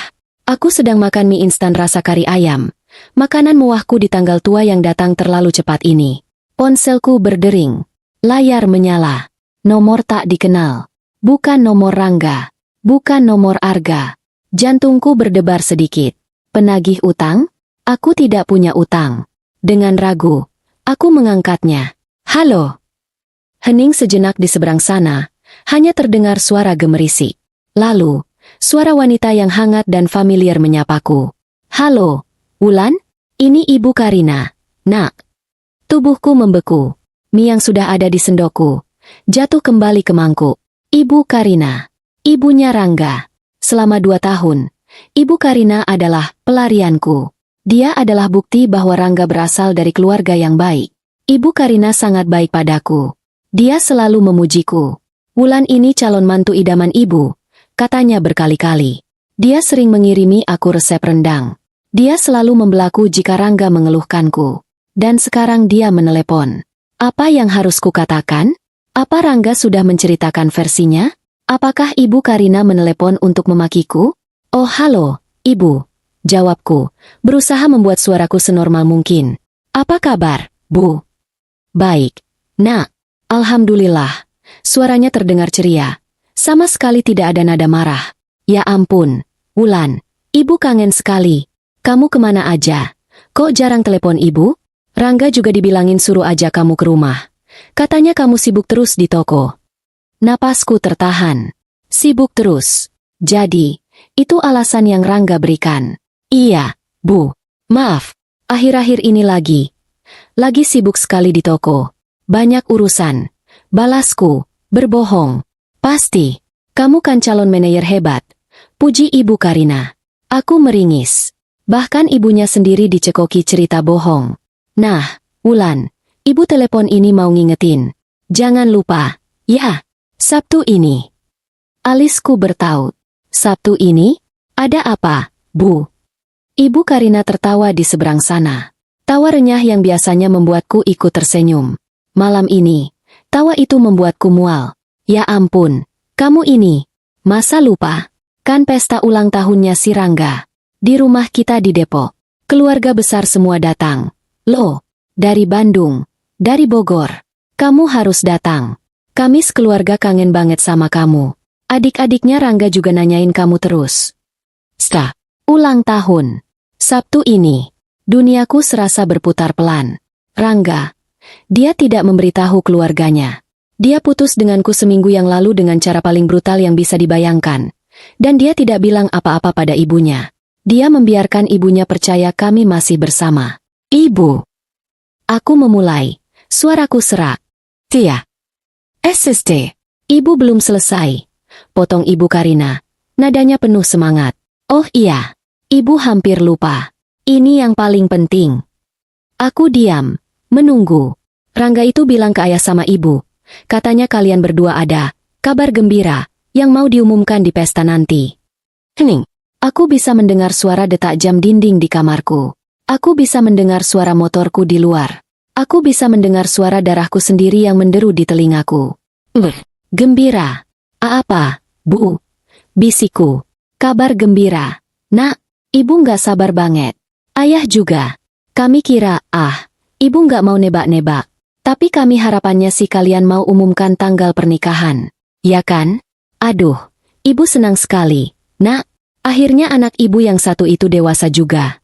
Aku sedang makan mie instan rasa kari ayam. Makanan muahku di tanggal tua yang datang terlalu cepat ini. Ponselku berdering. Layar menyala. Nomor tak dikenal. Bukan nomor Rangga. Bukan nomor Arga. Jantungku berdebar sedikit. Penagih utang? Aku tidak punya utang. Dengan ragu, aku mengangkatnya. Halo. Hening sejenak di seberang sana, hanya terdengar suara gemerisik. Lalu, suara wanita yang hangat dan familiar menyapaku. Halo, Wulan? Ini Ibu Karina. Nak. Tubuhku membeku. Mie yang sudah ada di sendokku jatuh kembali ke mangkuk. Ibu Karina. Ibunya Rangga. Selama 2 tahun, Ibu Karina adalah pelarianku. Dia adalah bukti bahwa Rangga berasal dari keluarga yang baik. Ibu Karina sangat baik padaku. Dia selalu memujiku. Wulan ini calon mantu idaman ibu, katanya berkali-kali. Dia sering mengirimi aku resep rendang. Dia selalu membelaku jika Rangga mengeluhkanku. Dan sekarang dia menelepon. Apa yang harus kukatakan? Apa Rangga sudah menceritakan versinya? Apakah Ibu Karina menelepon untuk memakiku? Oh halo, Ibu. Jawabku, berusaha membuat suaraku senormal mungkin. Apa kabar, Bu? Baik, Nak. Alhamdulillah, suaranya terdengar ceria. Sama sekali tidak ada nada marah. Ya ampun, Wulan, Ibu kangen sekali. Kamu kemana aja? Kok jarang telepon Ibu? Rangga juga dibilangin suruh aja kamu ke rumah. Katanya kamu sibuk terus di toko. Napasku tertahan. Sibuk terus. Jadi, itu alasan yang Rangga berikan. Iya, Bu. Maaf, akhir-akhir ini lagi sibuk sekali di toko. Banyak urusan. Balasku, berbohong. Pasti, kamu kan calon manajer hebat. Puji Ibu Karina. Aku meringis. Bahkan ibunya sendiri dicekoki cerita bohong. Nah, Wulan, Ibu telepon ini mau ngingetin. Jangan lupa, ya, Sabtu ini. Alisku bertaut. Sabtu ini? Ada apa, Bu? Ibu Karina tertawa di seberang sana. Tawa renyah yang biasanya membuatku ikut tersenyum. Malam ini, tawa itu membuatku mual. Ya ampun, kamu ini. Masa lupa? Kan pesta ulang tahunnya si Rangga. Di rumah kita di Depok. Keluarga besar semua datang. Loh, dari Bandung, dari Bogor. Kamu harus datang. Kami sekeluarga kangen banget sama kamu. Adik-adiknya Rangga juga nanyain kamu terus. Ulang tahun. Sabtu ini. Duniaku serasa berputar pelan. Rangga. Dia tidak memberitahu keluarganya. Dia putus denganku seminggu yang lalu dengan cara paling brutal yang bisa dibayangkan. Dan dia tidak bilang apa-apa pada ibunya. Dia membiarkan ibunya percaya kami masih bersama. Ibu. Aku memulai. Suaraku serak. Tia. SST. Ibu belum selesai. Potong Ibu Karina. Nadanya penuh semangat. Oh iya. Ibu hampir lupa. Ini yang paling penting. Aku diam. Menunggu. Rangga itu bilang ke ayah sama ibu. Katanya kalian berdua ada kabar gembira. yang mau diumumkan di pesta nanti. Hening. Aku bisa mendengar suara detak jam dinding di kamarku. Aku bisa mendengar suara motorku di luar. Aku bisa mendengar suara darahku sendiri yang menderu di telingaku. Gembira. Apa, Bu? Bisikku. Kabar gembira. Nak, ibu nggak sabar banget. Ayah juga. Kami kira, ibu nggak mau nebak-nebak. Tapi kami harapannya sih kalian mau umumkan tanggal pernikahan. Ya kan? Aduh, ibu senang sekali. Nak, akhirnya anak ibu yang satu itu dewasa juga.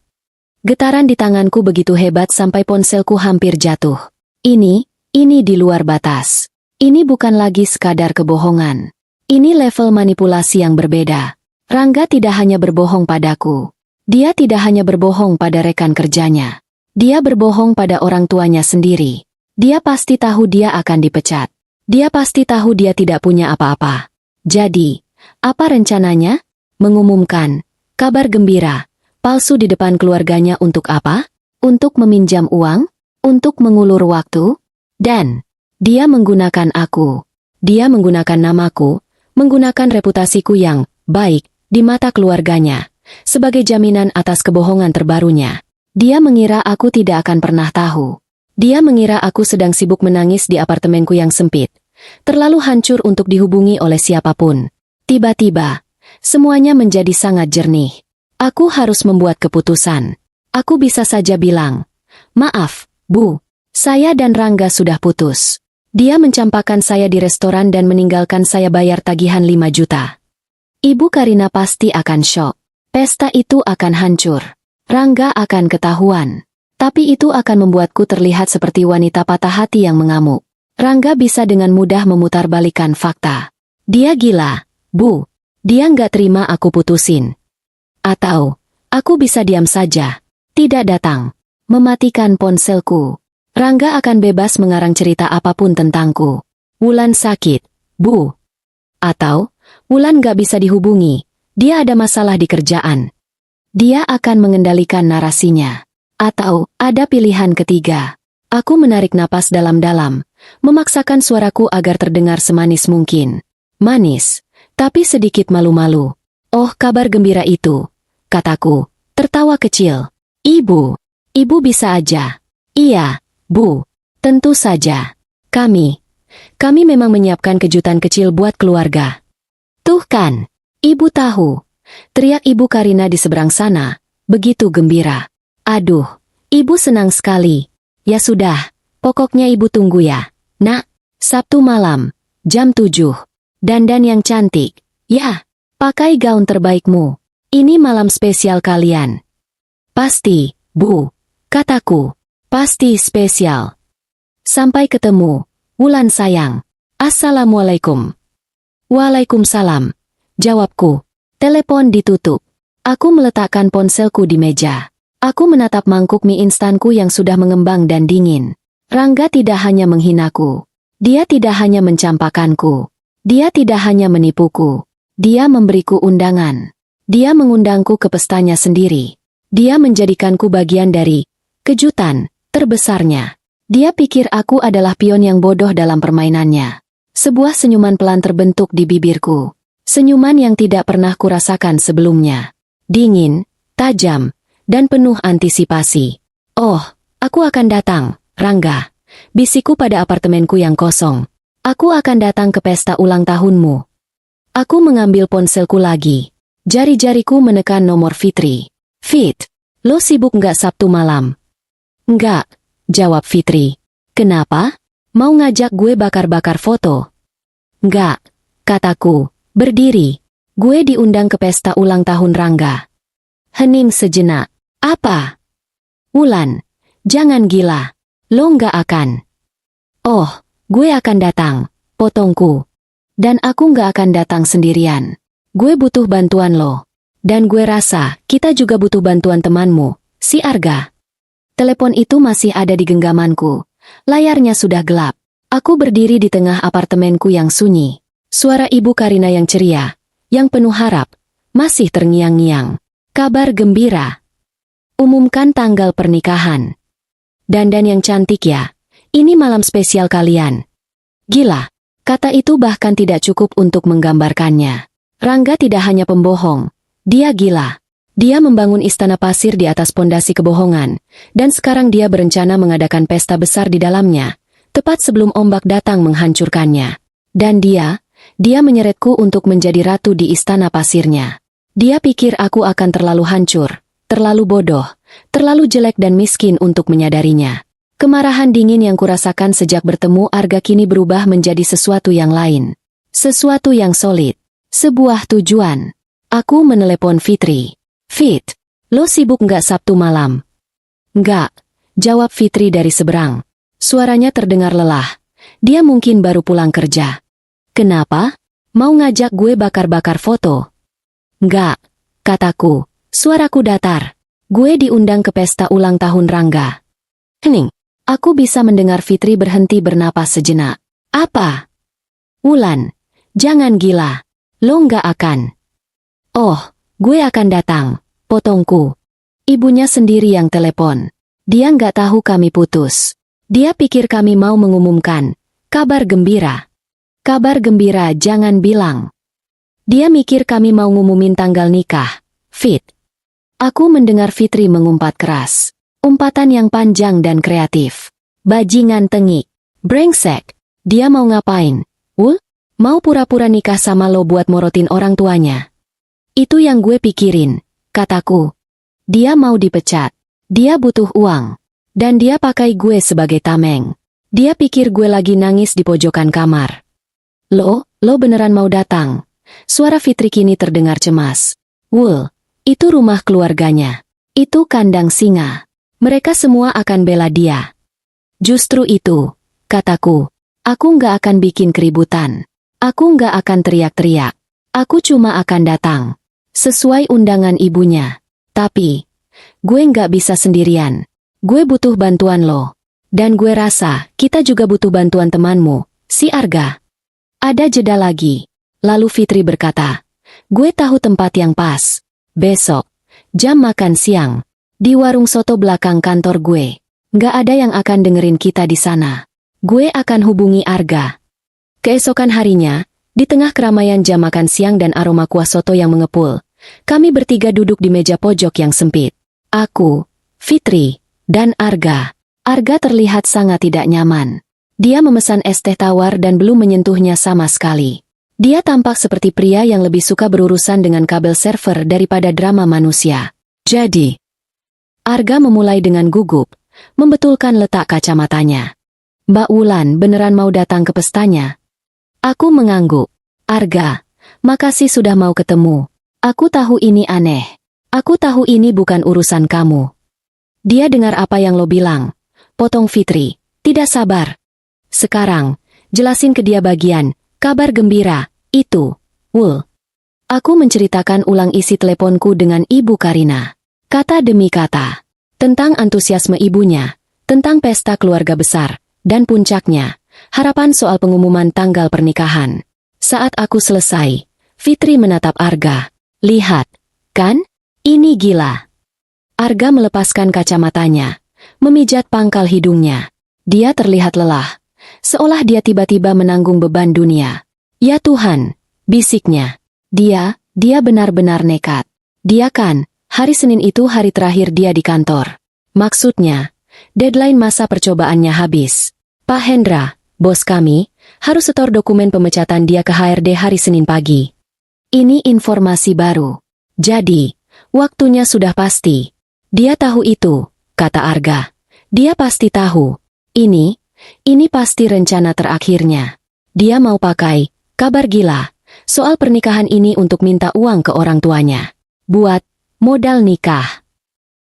Getaran di tanganku begitu hebat sampai ponselku hampir jatuh. Ini di luar batas. Ini bukan lagi sekadar kebohongan. Ini level manipulasi yang berbeda. Rangga tidak hanya berbohong padaku. Dia tidak hanya berbohong pada rekan kerjanya. Dia berbohong pada orang tuanya sendiri. Dia pasti tahu dia akan dipecat. Dia pasti tahu dia tidak punya apa-apa. Jadi, apa rencananya? Mengumumkan kabar gembira palsu di depan keluarganya untuk apa? Untuk meminjam uang? Untuk mengulur waktu? Dan dia menggunakan aku. Dia menggunakan namaku, menggunakan reputasiku yang baik di mata keluarganya sebagai jaminan atas kebohongan terbarunya. Dia mengira aku tidak akan pernah tahu. Dia mengira aku sedang sibuk menangis di apartemenku yang sempit, terlalu hancur untuk dihubungi oleh siapapun. Tiba-tiba, semuanya menjadi sangat jernih. Aku harus membuat keputusan. Aku bisa saja bilang, "Maaf, Bu, saya dan Rangga sudah putus." Dia mencampakkan saya di restoran dan meninggalkan saya bayar tagihan 5 juta. Ibu Karina pasti akan syok. Pesta itu akan hancur. Rangga akan ketahuan. Tapi itu akan membuatku terlihat seperti wanita patah hati yang mengamuk. Rangga bisa dengan mudah memutarbalikkan fakta. Dia gila, Bu. Dia nggak terima aku putusin. Atau, aku bisa diam saja. Tidak datang. Mematikan ponselku. Rangga akan bebas mengarang cerita apapun tentangku. Wulan sakit, Bu. Atau, Wulan nggak bisa dihubungi. Dia ada masalah di kerjaan. Dia akan mengendalikan narasinya. Atau, ada pilihan ketiga. Aku menarik napas dalam-dalam, memaksakan suaraku agar terdengar semanis mungkin. Manis, tapi sedikit malu-malu. Oh, kabar gembira itu, kataku, tertawa kecil. Ibu bisa aja. Iya, Bu, tentu saja. Kami memang menyiapkan kejutan kecil buat keluarga. Tuh kan, Ibu tahu. Teriak Ibu Karina di seberang sana, begitu gembira. Aduh, Ibu senang sekali. Ya sudah, pokoknya Ibu tunggu ya. Nak, Sabtu malam, jam 7. Dandan yang cantik. Ya, pakai gaun terbaikmu. Ini malam spesial kalian. Pasti, Bu, kataku. Pasti spesial. Sampai ketemu, Wulan sayang. Assalamualaikum. Waalaikumsalam. Jawabku. Telepon ditutup. Aku meletakkan ponselku di meja. Aku menatap mangkuk mie instanku yang sudah mengembang dan dingin. Rangga tidak hanya menghinaku. Dia tidak hanya mencampakkanku. Dia tidak hanya menipuku. Dia memberiku undangan. Dia mengundangku ke pestanya sendiri. Dia menjadikanku bagian dari kejutan terbesarnya. Dia pikir aku adalah pion yang bodoh dalam permainannya. Sebuah senyuman pelan terbentuk di bibirku. Senyuman yang tidak pernah kurasakan sebelumnya. Dingin, tajam, dan penuh antisipasi. Oh, aku akan datang, Rangga. Bisikku pada apartemenku yang kosong. Aku akan datang ke pesta ulang tahunmu. Aku mengambil ponselku lagi. Jari-jariku menekan nomor Fitri. Fit, lo sibuk nggak Sabtu malam? Nggak, jawab Fitri. Kenapa? Mau ngajak gue bakar-bakar foto? Nggak, kataku. Berdiri. Gue diundang ke pesta ulang tahun Rangga. Hening sejenak. Apa? Wulan, jangan gila. Lo nggak akan. Oh, gue akan datang, potongku. Dan aku nggak akan datang sendirian. Gue butuh bantuan lo. Dan gue rasa kita juga butuh bantuan temanmu, si Arga. Telepon itu masih ada di genggamanku. Layarnya sudah gelap. Aku berdiri di tengah apartemenku yang sunyi. Suara Ibu Karina yang ceria, yang penuh harap, masih terngiang-ngiang. Kabar gembira. Umumkan tanggal pernikahan. Dandan yang cantik ya. Ini malam spesial kalian. Gila, Kata itu bahkan tidak cukup untuk menggambarkannya. Rangga tidak hanya pembohong, dia gila. Dia membangun istana pasir di atas pondasi kebohongan, dan sekarang dia berencana mengadakan pesta besar di dalamnya, tepat sebelum ombak datang menghancurkannya. Dan dia menyeretku untuk menjadi ratu di istana pasirnya. Dia pikir aku akan terlalu hancur, terlalu bodoh, terlalu jelek dan miskin untuk menyadarinya. Kemarahan dingin yang kurasakan sejak bertemu Arga kini berubah menjadi sesuatu yang lain. Sesuatu yang solid. Sebuah tujuan. Aku menelepon Fitri. Fit, lo sibuk nggak Sabtu malam? Nggak, jawab Fitri dari seberang. Suaranya terdengar lelah. Dia mungkin baru pulang kerja. Kenapa? Mau ngajak gue bakar-bakar foto? Nggak, kataku. Suaraku datar. Gue diundang ke pesta ulang tahun Rangga. Hening. Aku bisa mendengar Fitri berhenti bernapas sejenak. Apa? Wulan, jangan gila. Lo nggak akan. Oh, gue akan datang, potongku. Ibunya sendiri yang telepon. Dia nggak tahu kami putus. Dia pikir kami mau mengumumkan kabar gembira. Kabar gembira jangan bilang. Dia mikir kami mau ngumumin tanggal nikah. Fit. Aku mendengar Fitri mengumpat keras. Umpatan yang panjang dan kreatif. Bajingan tengik. Brengsek. Dia mau ngapain? Mau pura-pura nikah sama lo buat morotin orang tuanya. Itu yang gue pikirin, kataku. Dia mau dipecat. Dia butuh uang. Dan dia pakai gue sebagai tameng. Dia pikir gue lagi nangis di pojokan kamar. Lo beneran mau datang? Suara Fitri kini terdengar cemas. Itu rumah keluarganya. Itu kandang singa. Mereka semua akan bela dia. Justru itu, kataku. Aku nggak akan bikin keributan. Aku nggak akan teriak-teriak. Aku cuma akan datang. Sesuai undangan ibunya. Tapi, gue nggak bisa sendirian. Gue butuh bantuan lo. Dan gue rasa, kita juga butuh bantuan temanmu, si Arga. Ada jeda lagi. Lalu Fitri berkata, gue tahu tempat yang pas. Besok, jam makan siang. Di warung soto belakang kantor gue. Nggak ada yang akan dengerin kita di sana. Gue akan hubungi Arga. Keesokan harinya, di tengah keramaian jam makan siang dan aroma kuah soto yang mengepul, kami bertiga duduk di meja pojok yang sempit. Aku, Fitri, dan Arga. Arga terlihat sangat tidak nyaman. Dia memesan es teh tawar dan belum menyentuhnya sama sekali. Dia tampak seperti pria yang lebih suka berurusan dengan kabel server daripada drama manusia. Jadi, Arga memulai dengan gugup, membetulkan letak kacamatanya. Mbak Wulan beneran mau datang ke pestanya? Aku mengangguk. Arga, makasih sudah mau ketemu. Aku tahu ini aneh. Aku tahu ini bukan urusan kamu. Dia dengar apa yang lo bilang. Potong Fitri. Tidak sabar. Sekarang, jelasin ke dia bagian kabar gembira itu. Aku menceritakan ulang isi teleponku dengan Ibu Karina. Kata demi kata. Tentang antusiasme ibunya. Tentang pesta keluarga besar. Dan puncaknya, harapan soal pengumuman tanggal pernikahan. Saat aku selesai, Fitri menatap Arga. Lihat, kan? Ini gila. Arga melepaskan kacamatanya, memijat pangkal hidungnya. Dia terlihat lelah, seolah dia tiba-tiba menanggung beban dunia. Ya Tuhan, bisiknya. Dia benar-benar nekat. Dia kan, hari Senin itu hari terakhir dia di kantor. Maksudnya, deadline masa percobaannya habis. Pak Hendra, bos kami, harus setor dokumen pemecatan dia ke HRD hari Senin pagi. Ini informasi baru. Jadi, waktunya sudah pasti. Dia tahu itu, kata Arga. Dia pasti tahu. Ini pasti rencana terakhirnya. Dia mau pakai kabar gila soal pernikahan ini untuk minta uang ke orang tuanya. Buat modal nikah.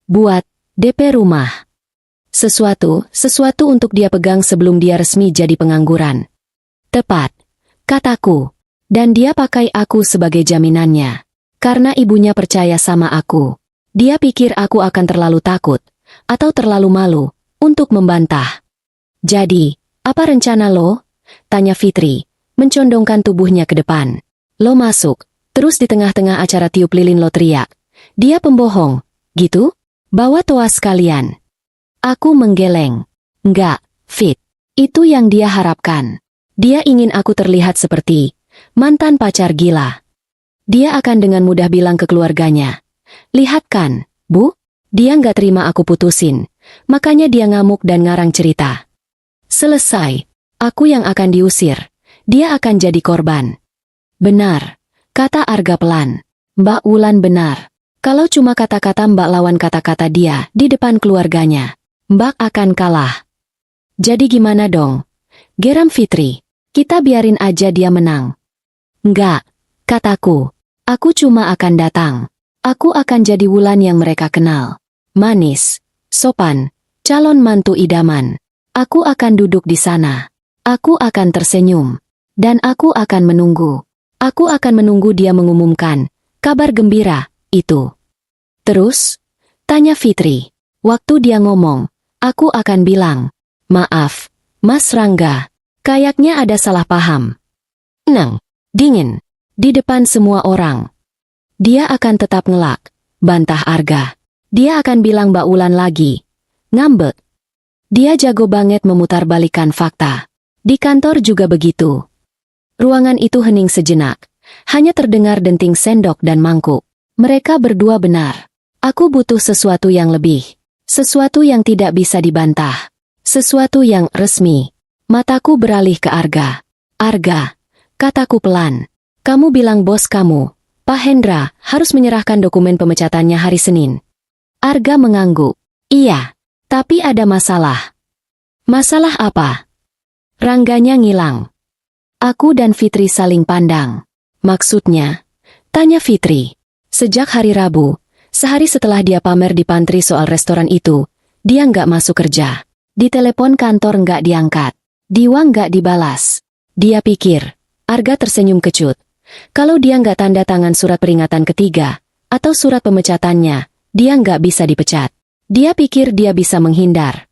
Buat DP rumah. Sesuatu untuk dia pegang sebelum dia resmi jadi pengangguran. Tepat, kataku. Dan dia pakai aku sebagai jaminannya. Karena ibunya percaya sama aku. Dia pikir aku akan terlalu takut, atau terlalu malu, untuk membantah. Jadi, apa rencana lo? Tanya Fitri, mencondongkan tubuhnya ke depan. Lo masuk, terus di tengah-tengah acara tiup lilin lo teriak. Dia pembohong, gitu? Bawa toa sekalian. Aku menggeleng. Enggak, Fit. Itu yang dia harapkan. Dia ingin aku terlihat seperti mantan pacar gila. Dia akan dengan mudah bilang ke keluarganya, "Lihat kan, Bu, dia nggak terima aku putusin, makanya dia ngamuk dan ngarang cerita." Selesai, aku yang akan diusir, dia akan jadi korban. Benar, kata Arga pelan. Mbak Wulan benar. Kalau cuma kata-kata Mbak lawan kata-kata dia di depan keluarganya, Mbak akan kalah. Jadi gimana dong? Geram Fitri, kita biarin aja dia menang. Enggak, kataku. Aku cuma akan datang. Aku akan jadi Wulan yang mereka kenal. Manis, sopan, calon mantu idaman. Aku akan duduk di sana. Aku akan tersenyum. Dan aku akan menunggu. Aku akan menunggu dia mengumumkan kabar gembira itu. Terus? Tanya Fitri. Waktu dia ngomong, aku akan bilang, "Maaf, Mas Rangga. Kayaknya ada salah paham." Nang, dingin. Di depan semua orang. Dia akan tetap ngelak, bantah Arga. Dia akan bilang Mbak Wulan lagi. Ngambek. Dia jago banget memutarbalikkan fakta. Di kantor juga begitu. Ruangan itu hening sejenak. Hanya terdengar denting sendok dan mangkuk. Mereka berdua benar. Aku butuh sesuatu yang lebih. Sesuatu yang tidak bisa dibantah. Sesuatu yang resmi. Mataku beralih ke Arga. Arga, kataku pelan. Kamu bilang bos kamu, Pak Hendra, harus menyerahkan dokumen pemecatannya hari Senin. Arga mengangguk. Iya, tapi ada masalah. Masalah apa? Rangganya ngilang. Aku dan Fitri saling pandang. Maksudnya? Tanya Fitri. Sejak hari Rabu, sehari setelah dia pamer di pantry soal restoran itu, dia nggak masuk kerja. Di telepon kantor nggak diangkat. Di uang nggak dibalas. Dia pikir. Arga tersenyum kecut. Kalau dia nggak tanda tangan surat peringatan ketiga, atau surat pemecatannya, dia nggak bisa dipecat. Dia pikir dia bisa menghindar.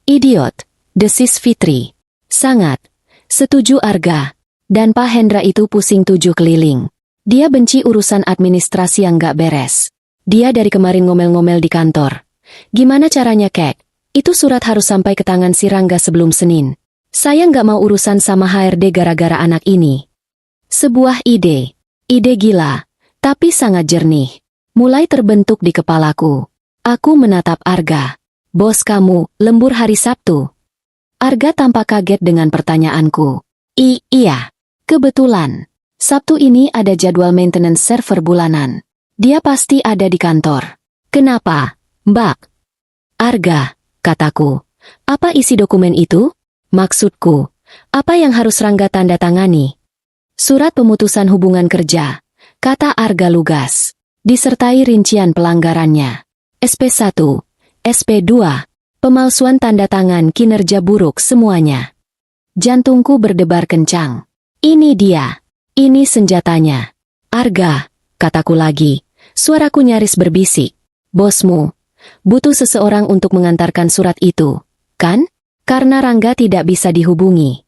Idiot, desis Fitri. Sangat. Setuju Arga. Dan Pak Hendra itu pusing 7 keliling. Dia benci urusan administrasi yang nggak beres. Dia dari kemarin ngomel-ngomel di kantor. Gimana caranya kek? Itu surat harus sampai ke tangan si Rangga sebelum Senin. Saya nggak mau urusan sama HRD gara-gara anak ini. Sebuah ide gila, tapi sangat jernih, mulai terbentuk di kepalaku. Aku menatap Arga. Bos kamu, lembur hari Sabtu. Arga tampak kaget dengan pertanyaanku. Iya, kebetulan. Sabtu ini ada jadwal maintenance server bulanan. Dia pasti ada di kantor. Kenapa, Mbak? Arga, kataku. Apa isi dokumen itu? Maksudku, apa yang harus Rangga tanda tangani? Surat pemutusan hubungan kerja, kata Arga lugas, disertai rincian pelanggarannya. SP1, SP2, pemalsuan tanda tangan kinerja buruk semuanya. Jantungku berdebar kencang. Ini dia, ini senjatanya. Arga, kataku lagi, suaraku nyaris berbisik. Bosmu, butuh seseorang untuk mengantarkan surat itu, kan? Karena Rangga tidak bisa dihubungi.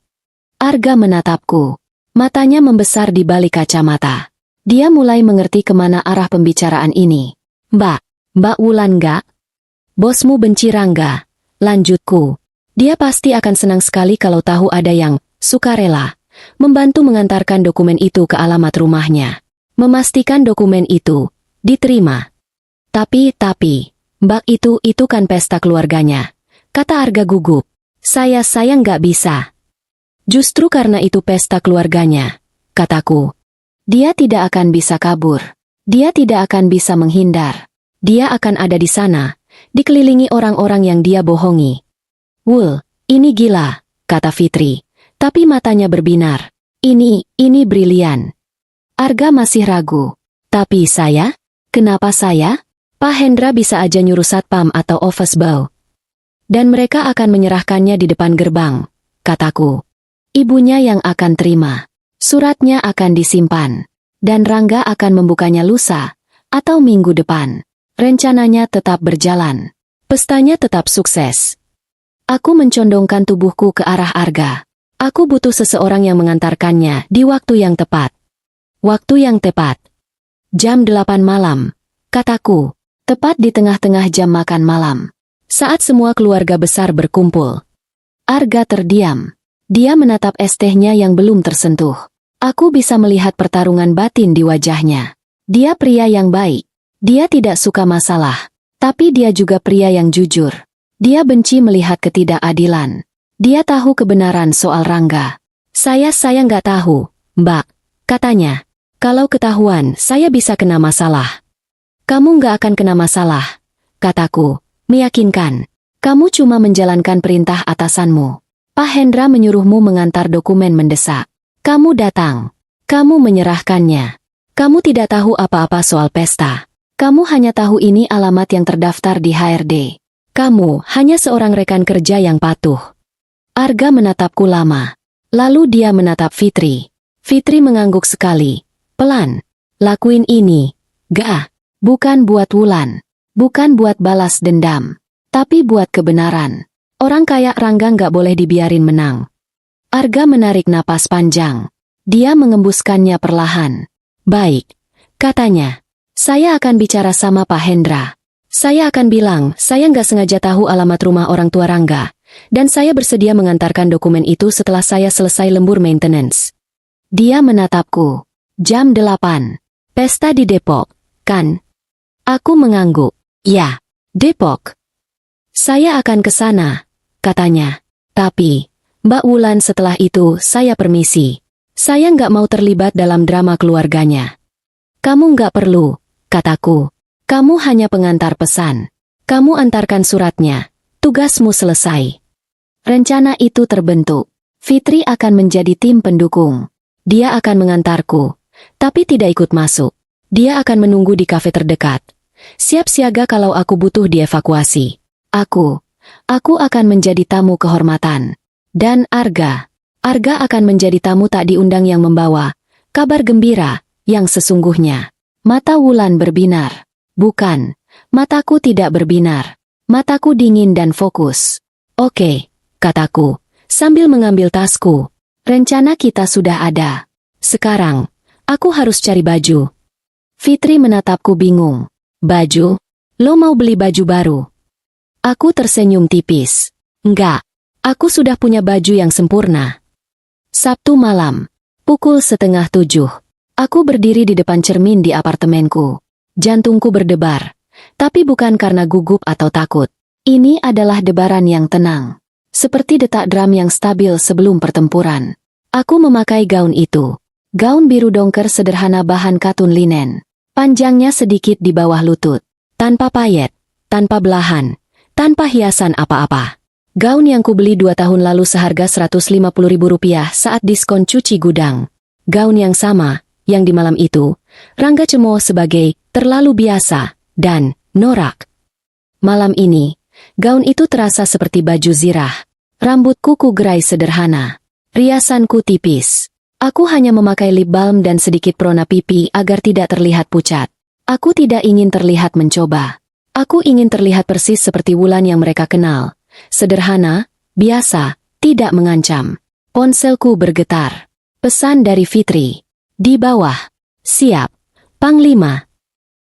Arga menatapku. Matanya membesar di balik kacamata. Dia mulai mengerti kemana arah pembicaraan ini. Mbak Wulan nggak? Bosmu benci Rangga. Lanjutku. Dia pasti akan senang sekali kalau tahu ada yang sukarela membantu mengantarkan dokumen itu ke alamat rumahnya. Memastikan dokumen itu diterima. Tapi, Mbak itu kan pesta keluarganya. Kata Arga gugup. Saya nggak bisa. Justru karena itu pesta keluarganya, kataku. Dia tidak akan bisa kabur. Dia tidak akan bisa menghindar. Dia akan ada di sana, dikelilingi orang-orang yang dia bohongi. Wul, ini gila, kata Fitri. Tapi matanya berbinar. Ini brilian. Arga masih ragu. Tapi saya? Kenapa saya? Pak Hendra bisa aja nyuruh satpam atau office boy. Dan mereka akan menyerahkannya di depan gerbang, kataku. Ibunya yang akan terima. Suratnya akan disimpan. Dan Rangga akan membukanya lusa, atau minggu depan. Rencananya tetap berjalan. Pestanya tetap sukses. Aku mencondongkan tubuhku ke arah Arga. Aku butuh seseorang yang mengantarkannya di waktu yang tepat. Waktu yang tepat. Jam 8 malam, kataku. Tepat di tengah-tengah jam makan malam. Saat semua keluarga besar berkumpul. Arga terdiam. Dia menatap es tehnya yang belum tersentuh. Aku bisa melihat pertarungan batin di wajahnya. Dia pria yang baik. Dia tidak suka masalah. Tapi dia juga pria yang jujur. Dia benci melihat ketidakadilan. Dia tahu kebenaran soal Rangga. Saya nggak tahu, Mbak, katanya. Kalau ketahuan, saya bisa kena masalah. Kamu nggak akan kena masalah, kataku, meyakinkan. Kamu cuma menjalankan perintah atasanmu. Pak Hendra menyuruhmu mengantar dokumen mendesak. Kamu datang. Kamu menyerahkannya. Kamu tidak tahu apa-apa soal pesta. Kamu hanya tahu ini alamat yang terdaftar di HRD. Kamu hanya seorang rekan kerja yang patuh. Arga menatapku lama. Lalu dia menatap Fitri. Fitri mengangguk sekali. Pelan. Lakuin ini. Gak. Bukan buat Wulan. Bukan buat balas dendam. Tapi buat kebenaran. Orang kayak Rangga nggak boleh dibiarin menang. Arga menarik napas panjang. Dia mengembuskannya perlahan. Baik. Katanya. Saya akan bicara sama Pak Hendra. Saya akan bilang, saya nggak sengaja tahu alamat rumah orang tua Rangga. Dan saya bersedia mengantarkan dokumen itu setelah saya selesai lembur maintenance. Dia menatapku. Jam 8. Pesta di Depok, kan? Aku mengangguk. Ya, Depok. Saya akan ke sana, katanya. Tapi, Mbak Wulan setelah itu saya permisi. Saya nggak mau terlibat dalam drama keluarganya. Kamu nggak perlu, kataku. Kamu hanya pengantar pesan. Kamu antarkan suratnya. Tugasmu selesai. Rencana itu terbentuk. Fitri akan menjadi tim pendukung. Dia akan mengantarku. Tapi tidak ikut masuk. Dia akan menunggu di kafe terdekat. Siap siaga kalau aku butuh dievakuasi. Aku akan menjadi tamu kehormatan. Dan Arga akan menjadi tamu tak diundang yang membawa kabar gembira yang sesungguhnya. Mata Wulan berbinar. Bukan, mataku tidak berbinar. Mataku dingin dan fokus. Oke, kataku, sambil mengambil tasku. Rencana kita sudah ada. Sekarang, aku harus cari baju. Fitri menatapku bingung. Baju? Lo mau beli baju baru? Aku tersenyum tipis. Enggak, aku sudah punya baju yang sempurna. Sabtu malam, pukul 6:30. Aku berdiri di depan cermin di apartemenku. Jantungku berdebar. Tapi bukan karena gugup atau takut. Ini adalah debaran yang tenang. Seperti detak drum yang stabil sebelum pertempuran. Aku memakai gaun itu. Gaun biru dongker sederhana bahan katun linen. Panjangnya sedikit di bawah lutut. Tanpa payet, tanpa belahan, tanpa hiasan apa-apa. Gaun yang kubeli 2 tahun lalu seharga Rp150.000 saat diskon cuci gudang. Gaun yang sama, yang di malam itu, Rangga cemooh sebagai terlalu biasa dan norak. Malam ini, gaun itu terasa seperti baju zirah. Rambutku kugerai sederhana. Riasanku tipis. Aku hanya memakai lip balm dan sedikit perona pipi agar tidak terlihat pucat. Aku tidak ingin terlihat mencoba. Aku ingin terlihat persis seperti Wulan yang mereka kenal. Sederhana, biasa, tidak mengancam. Ponselku bergetar. Pesan dari Fitri. Di bawah. Siap. Panglima.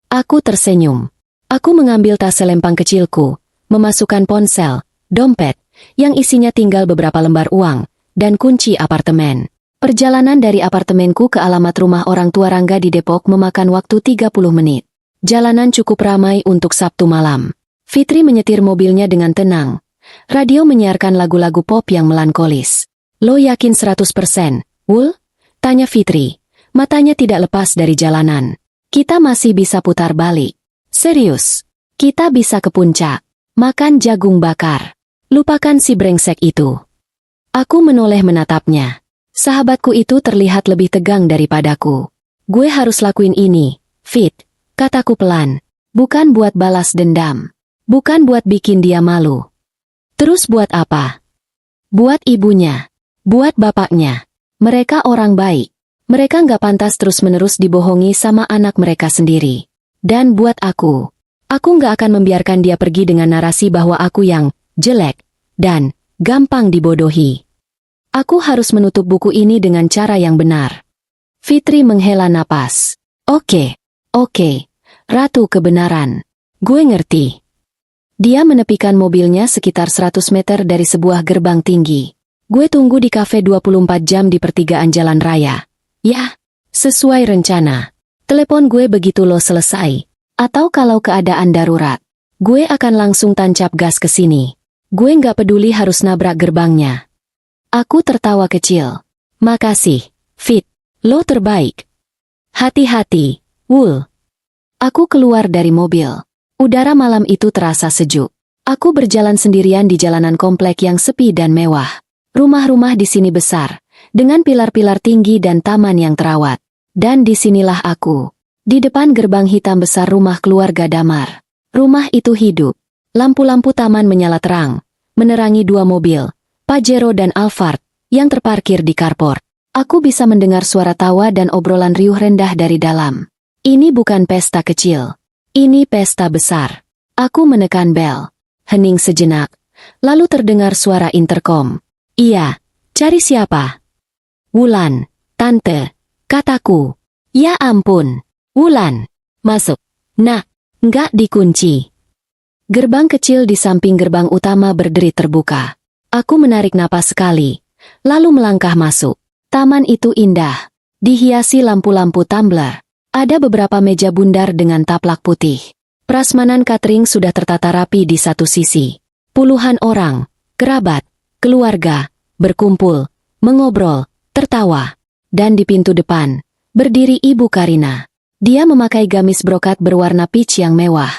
Aku tersenyum. Aku mengambil tas selempang kecilku, memasukkan ponsel, dompet, yang isinya tinggal beberapa lembar uang, dan kunci apartemen. Perjalanan dari apartemenku ke alamat rumah orang tua Rangga di Depok memakan waktu 30 menit. Jalanan cukup ramai untuk Sabtu malam. Fitri menyetir mobilnya dengan tenang. Radio menyiarkan lagu-lagu pop yang melankolis. Lo yakin 100%, Wul? Tanya Fitri. Matanya tidak lepas dari jalanan. Kita masih bisa putar balik. Serius. Kita bisa ke puncak. Makan jagung bakar. Lupakan si brengsek itu. Aku menoleh menatapnya. Sahabatku itu terlihat lebih tegang daripadaku. Gue harus lakuin ini, Fit. Kataku pelan. Bukan buat balas dendam. Bukan buat bikin dia malu. Terus buat apa? Buat ibunya. Buat bapaknya. Mereka orang baik. Mereka nggak pantas terus-menerus dibohongi sama anak mereka sendiri. Dan buat aku nggak akan membiarkan dia pergi dengan narasi bahwa aku yang jelek dan gampang dibodohi. Aku harus menutup buku ini dengan cara yang benar. Fitri menghela napas. Oke, Ratu Kebenaran. Gue ngerti. Dia menepikan mobilnya sekitar 100 meter dari sebuah gerbang tinggi. Gue tunggu di kafe 24 jam di pertigaan jalan raya. Ya, sesuai rencana. Telepon gue begitu lo selesai. Atau kalau keadaan darurat, gue akan langsung tancap gas ke sini. Gue nggak peduli harus nabrak gerbangnya. Aku tertawa kecil. Makasih, Fit. Lo terbaik. Hati-hati, Wul. Aku keluar dari mobil. Udara malam itu terasa sejuk. Aku berjalan sendirian di jalanan komplek yang sepi dan mewah. Rumah-rumah di sini besar, dengan pilar-pilar tinggi dan taman yang terawat. Dan disinilah aku. Di depan gerbang hitam besar rumah keluarga Damar. Rumah itu hidup. Lampu-lampu taman menyala terang, menerangi dua mobil, Pajero dan Alphard, yang terparkir di carport. Aku bisa mendengar suara tawa dan obrolan riuh rendah dari dalam. Ini bukan pesta kecil. Ini pesta besar. Aku menekan bel. Hening sejenak. Lalu terdengar suara interkom. Iya, cari siapa? Wulan, tante, kataku. Ya ampun, Wulan. Masuk. Nak, nggak dikunci. Gerbang kecil di samping gerbang utama berderi terbuka. Aku menarik napas sekali, lalu melangkah masuk. Taman itu indah, dihiasi lampu-lampu tumbler. Ada beberapa meja bundar dengan taplak putih. Prasmanan catering sudah tertata rapi di satu sisi. Puluhan orang, kerabat, keluarga, berkumpul, mengobrol, tertawa. Dan di pintu depan, berdiri Ibu Karina. Dia memakai gamis brokat berwarna peach yang mewah.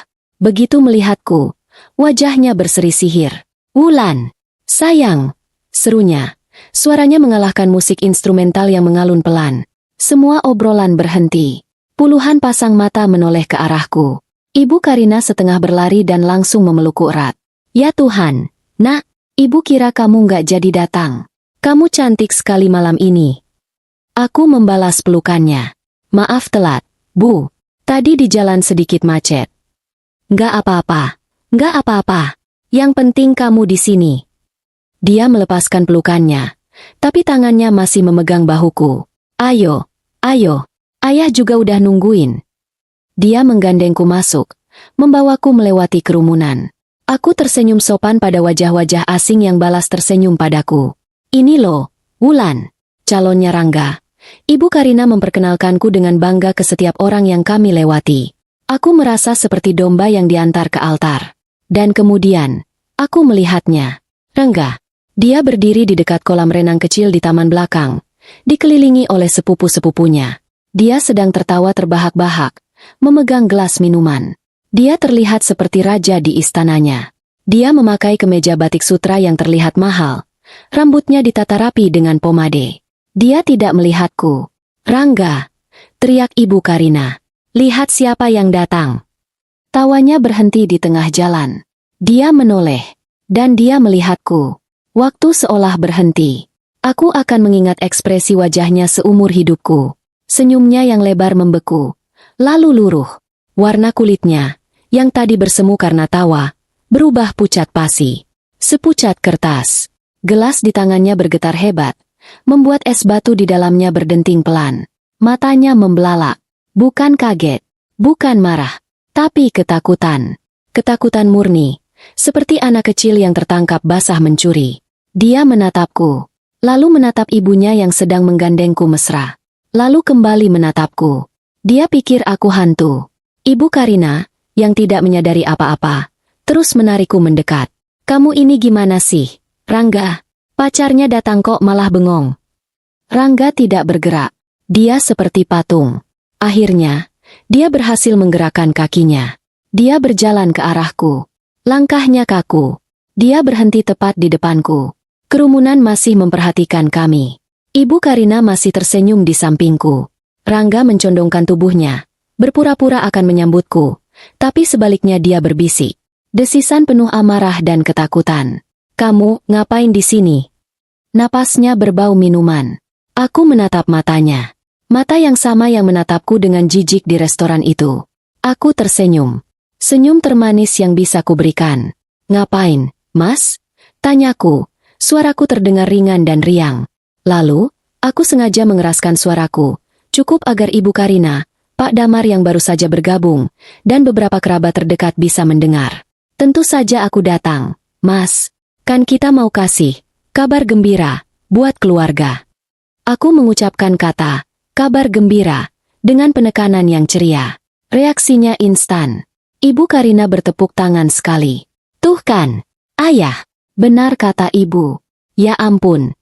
Begitu melihatku, wajahnya berseri sihir. Wulan, sayang, serunya. Suaranya mengalahkan musik instrumental yang mengalun pelan. Semua obrolan berhenti. Puluhan pasang mata menoleh ke arahku. Ibu Karina setengah berlari dan langsung memelukku erat. Ya Tuhan, nak, ibu kira kamu nggak jadi datang. Kamu cantik sekali malam ini. Aku membalas pelukannya. Maaf telat, Bu. Tadi di jalan sedikit macet. Nggak apa-apa, nggak apa-apa. Yang penting kamu di sini. Dia melepaskan pelukannya, tapi tangannya masih memegang bahuku. Ayo, ayo, ayah juga udah nungguin. Dia menggandengku masuk, membawaku melewati kerumunan. Aku tersenyum sopan pada wajah-wajah asing yang balas tersenyum padaku. Ini loh, Wulan, calonnya Rangga. Ibu Karina memperkenalkanku dengan bangga ke setiap orang yang kami lewati. Aku merasa seperti domba yang diantar ke altar. Dan kemudian, aku melihatnya. Rangga. Dia berdiri di dekat kolam renang kecil di taman belakang, dikelilingi oleh sepupu-sepupunya. Dia sedang tertawa terbahak-bahak, memegang gelas minuman. Dia terlihat seperti raja di istananya. Dia memakai kemeja batik sutra yang terlihat mahal. Rambutnya ditata rapi dengan pomade. Dia tidak melihatku. Rangga, teriak Ibu Karina. Lihat siapa yang datang. Tawanya berhenti di tengah jalan. Dia menoleh, dan dia melihatku. Waktu seolah berhenti. Aku akan mengingat ekspresi wajahnya seumur hidupku. Senyumnya yang lebar membeku. Lalu luruh. Warna kulitnya, yang tadi bersemu karena tawa, berubah pucat pasi. Sepucat kertas. Gelas di tangannya bergetar hebat, membuat es batu di dalamnya berdenting pelan. Matanya membelalak. Bukan kaget, bukan marah, tapi ketakutan. Ketakutan murni, seperti anak kecil yang tertangkap basah mencuri. Dia menatapku, lalu menatap ibunya yang sedang menggandengku mesra. Lalu kembali menatapku. Dia pikir aku hantu. Ibu Karina, yang tidak menyadari apa-apa, terus menarikku mendekat. Kamu ini gimana sih, Rangga? Pacarnya datang kok malah bengong. Rangga tidak bergerak. Dia seperti patung. Akhirnya, dia berhasil menggerakkan kakinya. Dia berjalan ke arahku. Langkahnya kaku. Dia berhenti tepat di depanku. Kerumunan masih memperhatikan kami. Ibu Karina masih tersenyum di sampingku. Rangga mencondongkan tubuhnya, berpura-pura akan menyambutku, tapi sebaliknya dia berbisik. Desisan penuh amarah dan ketakutan. Kamu ngapain di sini? Napasnya berbau minuman. Aku menatap matanya. Mata yang sama yang menatapku dengan jijik di restoran itu. Aku tersenyum. Senyum termanis yang bisa kuberikan. Ngapain, Mas? Tanyaku. Suaraku terdengar ringan dan riang. Lalu, aku sengaja mengeraskan suaraku. Cukup agar Ibu Karina, Pak Damar yang baru saja bergabung, dan beberapa kerabat terdekat bisa mendengar. Tentu saja aku datang. Mas, kan kita mau kasih Kabar gembira, buat keluarga. Aku mengucapkan kata, kabar gembira, dengan penekanan yang ceria. Reaksinya instan. Ibu Karina bertepuk tangan sekali. Tuh kan, ayah, benar kata ibu. Ya ampun.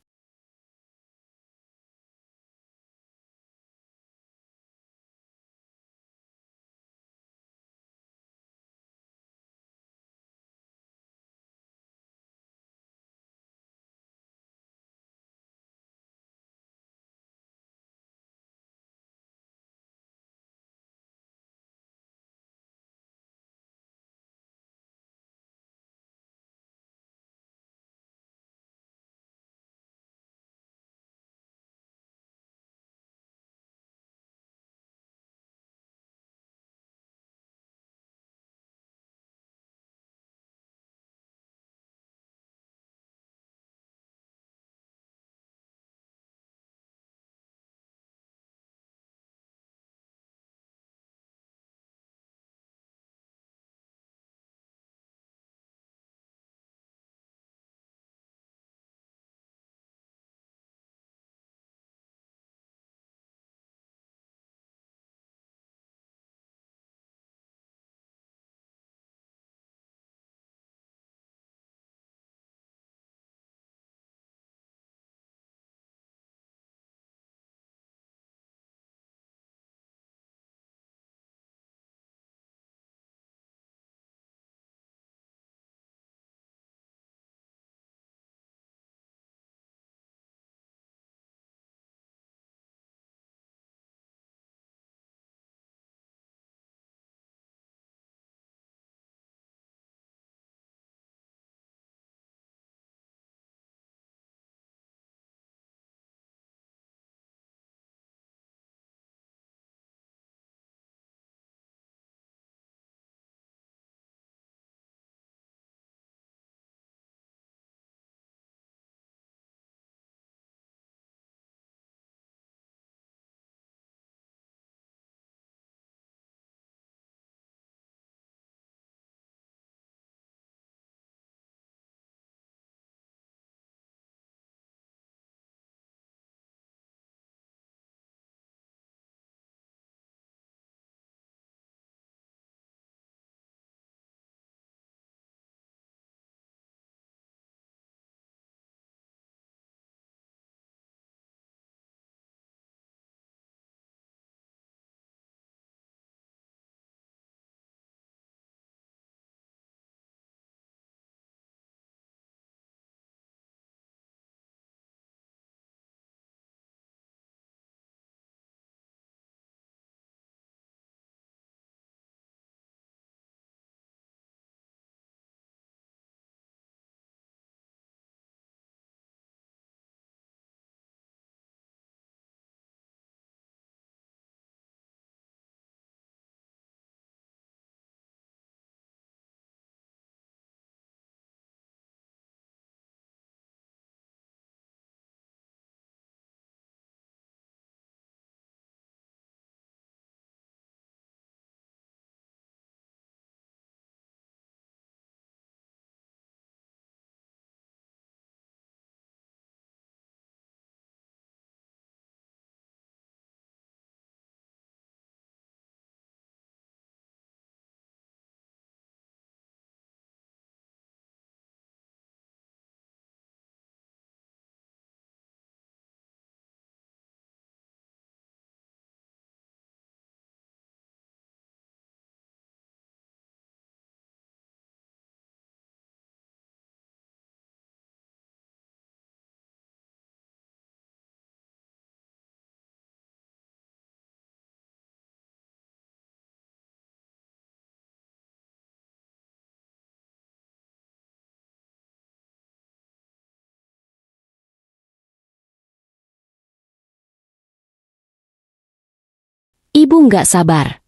Ibu nggak sabar.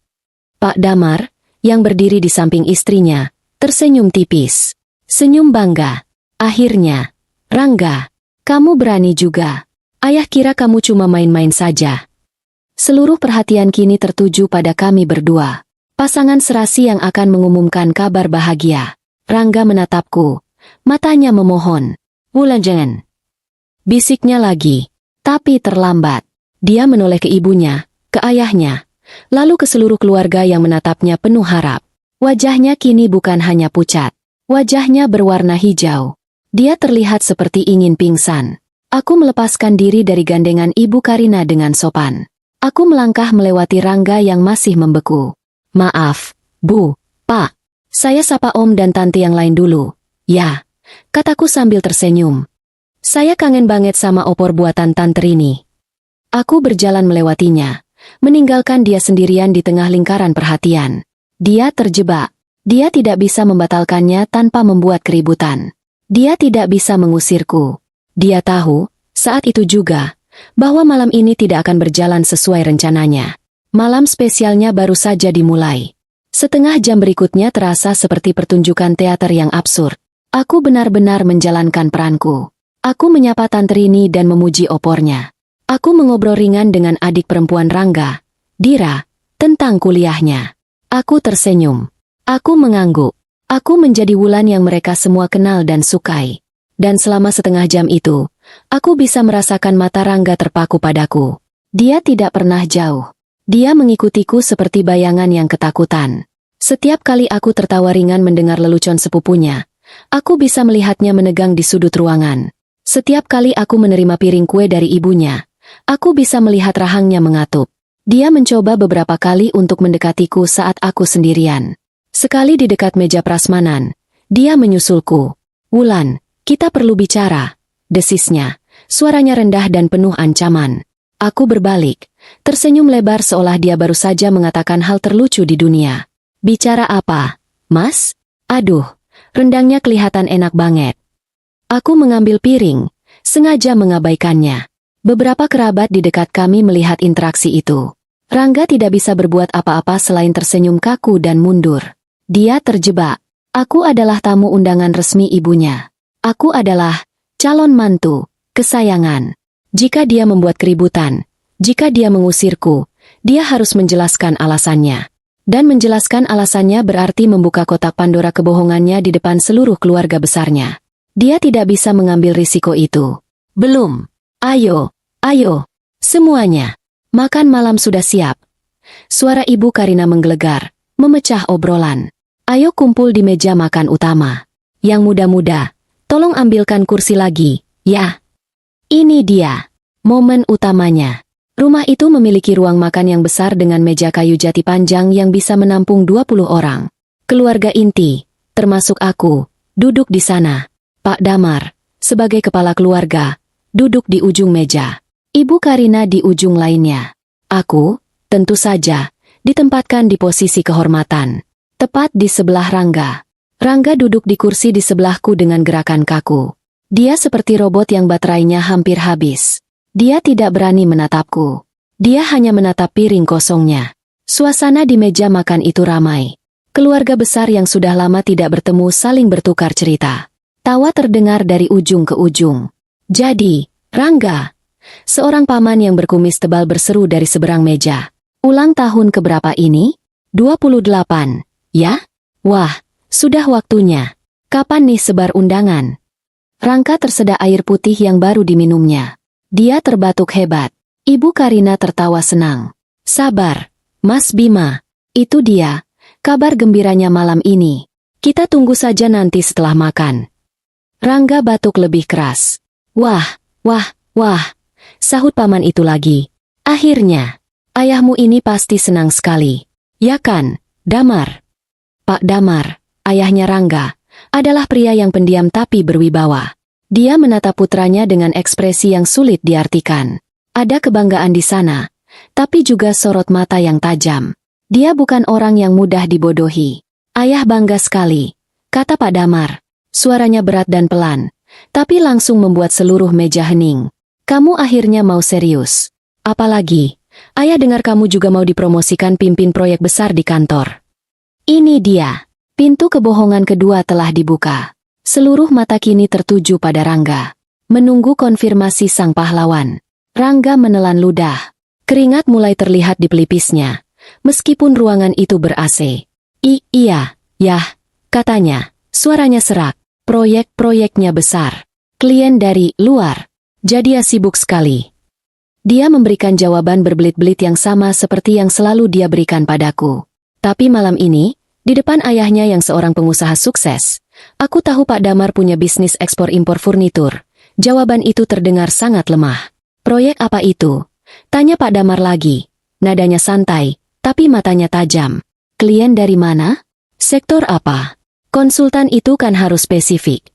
Pak Damar, yang berdiri di samping istrinya, tersenyum tipis. Senyum bangga. Akhirnya, Rangga, kamu berani juga. Ayah kira kamu cuma main-main saja. Seluruh perhatian kini tertuju pada kami berdua. Pasangan serasi yang akan mengumumkan kabar bahagia. Rangga menatapku. Matanya memohon. Wulan jangan. bisiknya lagi. Tapi terlambat. Dia menoleh ke ibunya, ke ayahnya, lalu ke seluruh keluarga yang menatapnya penuh harap. Wajahnya kini bukan hanya pucat. Wajahnya berwarna hijau. Dia terlihat seperti ingin pingsan. Aku melepaskan diri dari gandengan Ibu Karina dengan sopan. Aku melangkah melewati Rangga yang masih membeku. Maaf, Bu, Pak. Saya sapa Om dan Tante yang lain dulu. Ya, kataku sambil tersenyum. Saya kangen banget sama opor buatan Tante Rini. Aku berjalan melewatinya, meninggalkan dia sendirian di tengah lingkaran perhatian. Dia terjebak. Dia tidak bisa membatalkannya tanpa membuat keributan. Dia tidak bisa mengusirku. Dia tahu, saat itu juga, bahwa malam ini tidak akan berjalan sesuai rencananya. Malam spesialnya baru saja dimulai. Setengah jam berikutnya terasa seperti pertunjukan teater yang absurd. Aku benar-benar menjalankan peranku. Aku menyapa Tante Rini dan memuji opornya. Aku mengobrol ringan dengan adik perempuan Rangga, Dira, tentang kuliahnya. Aku tersenyum. Aku mengangguk. Aku menjadi Wulan yang mereka semua kenal dan sukai. Dan selama setengah jam itu, aku bisa merasakan mata Rangga terpaku padaku. Dia tidak pernah jauh. Dia mengikutiku seperti bayangan yang ketakutan. Setiap kali aku tertawa ringan mendengar lelucon sepupunya, aku bisa melihatnya menegang di sudut ruangan. Setiap kali aku menerima piring kue dari ibunya, aku bisa melihat rahangnya mengatup. Dia mencoba beberapa kali untuk mendekatiku saat aku sendirian. Sekali di dekat meja prasmanan, dia menyusulku. Wulan, kita perlu bicara, desisnya. Suaranya rendah dan penuh ancaman. Aku berbalik, tersenyum lebar seolah dia baru saja mengatakan hal terlucu di dunia. Bicara apa, Mas? Aduh, rendangnya kelihatan enak banget. Aku mengambil piring, sengaja mengabaikannya. Beberapa kerabat di dekat kami melihat interaksi itu. Rangga tidak bisa berbuat apa-apa selain tersenyum kaku dan mundur. Dia terjebak. Aku adalah tamu undangan resmi ibunya. Aku adalah calon mantu, kesayangan. Jika dia membuat keributan, jika dia mengusirku, dia harus menjelaskan alasannya. Dan menjelaskan alasannya berarti membuka kotak Pandora kebohongannya di depan seluruh keluarga besarnya. Dia tidak bisa mengambil risiko itu. Belum. Ayo, ayo, semuanya. Makan malam sudah siap. Suara Ibu Karina menggelegar, memecah obrolan. Ayo kumpul di meja makan utama. Yang muda-muda, tolong ambilkan kursi lagi, ya. Ini dia, momen utamanya. Rumah itu memiliki ruang makan yang besar dengan meja kayu jati panjang yang bisa menampung 20 orang. Keluarga inti, termasuk aku, duduk di sana. Pak Damar, sebagai kepala keluarga, duduk di ujung meja. Ibu Karina di ujung lainnya. Aku, tentu saja, ditempatkan di posisi kehormatan. Tepat di sebelah Rangga. Rangga duduk di kursi di sebelahku dengan gerakan kaku. Dia seperti robot yang baterainya hampir habis. Dia tidak berani menatapku. Dia hanya menatap piring kosongnya. Suasana di meja makan itu ramai. Keluarga besar yang sudah lama tidak bertemu saling bertukar cerita. Tawa terdengar dari ujung ke ujung. Jadi, Rangga, seorang paman yang berkumis tebal berseru dari seberang meja. Ulang tahun keberapa ini? 28, ya? Wah, sudah waktunya. Kapan nih sebar undangan? Rangga tersedak air putih yang baru diminumnya. Dia terbatuk hebat. Ibu Karina tertawa senang. Sabar, Mas Bima. Itu dia, kabar gembiranya malam ini. Kita tunggu saja nanti setelah makan. Rangga batuk lebih keras. Wah, wah, sahut paman itu lagi. Akhirnya, ayahmu ini pasti senang sekali. Ya kan, Damar? Pak Damar, ayahnya Rangga, adalah pria yang pendiam tapi berwibawa. Dia menatap putranya dengan ekspresi yang sulit diartikan. Ada kebanggaan di sana, tapi juga sorot mata yang tajam. Dia bukan orang yang mudah dibodohi. Ayah bangga sekali, kata Pak Damar. Suaranya berat dan pelan, tapi langsung membuat seluruh meja hening. Kamu akhirnya mau serius. Apalagi, ayah dengar kamu juga mau dipromosikan pimpin proyek besar di kantor. Ini dia. Pintu kebohongan kedua telah dibuka. Seluruh mata kini tertuju pada Rangga. Menunggu konfirmasi sang pahlawan. Rangga menelan ludah. Keringat mulai terlihat di pelipisnya. Meskipun ruangan itu ber-AC. Iya, yah, katanya. Suaranya serak. Proyek-proyeknya besar. Klien dari luar. Jadi dia sibuk sekali. Dia memberikan jawaban berbelit-belit yang sama seperti yang selalu dia berikan padaku. Tapi malam ini, di depan ayahnya yang seorang pengusaha sukses, aku tahu Pak Damar punya bisnis ekspor-impor furnitur. Jawaban itu terdengar sangat lemah. Proyek apa itu? Tanya Pak Damar lagi. Nadanya santai, tapi matanya tajam. Klien dari mana? Sektor apa? Konsultan itu kan harus spesifik.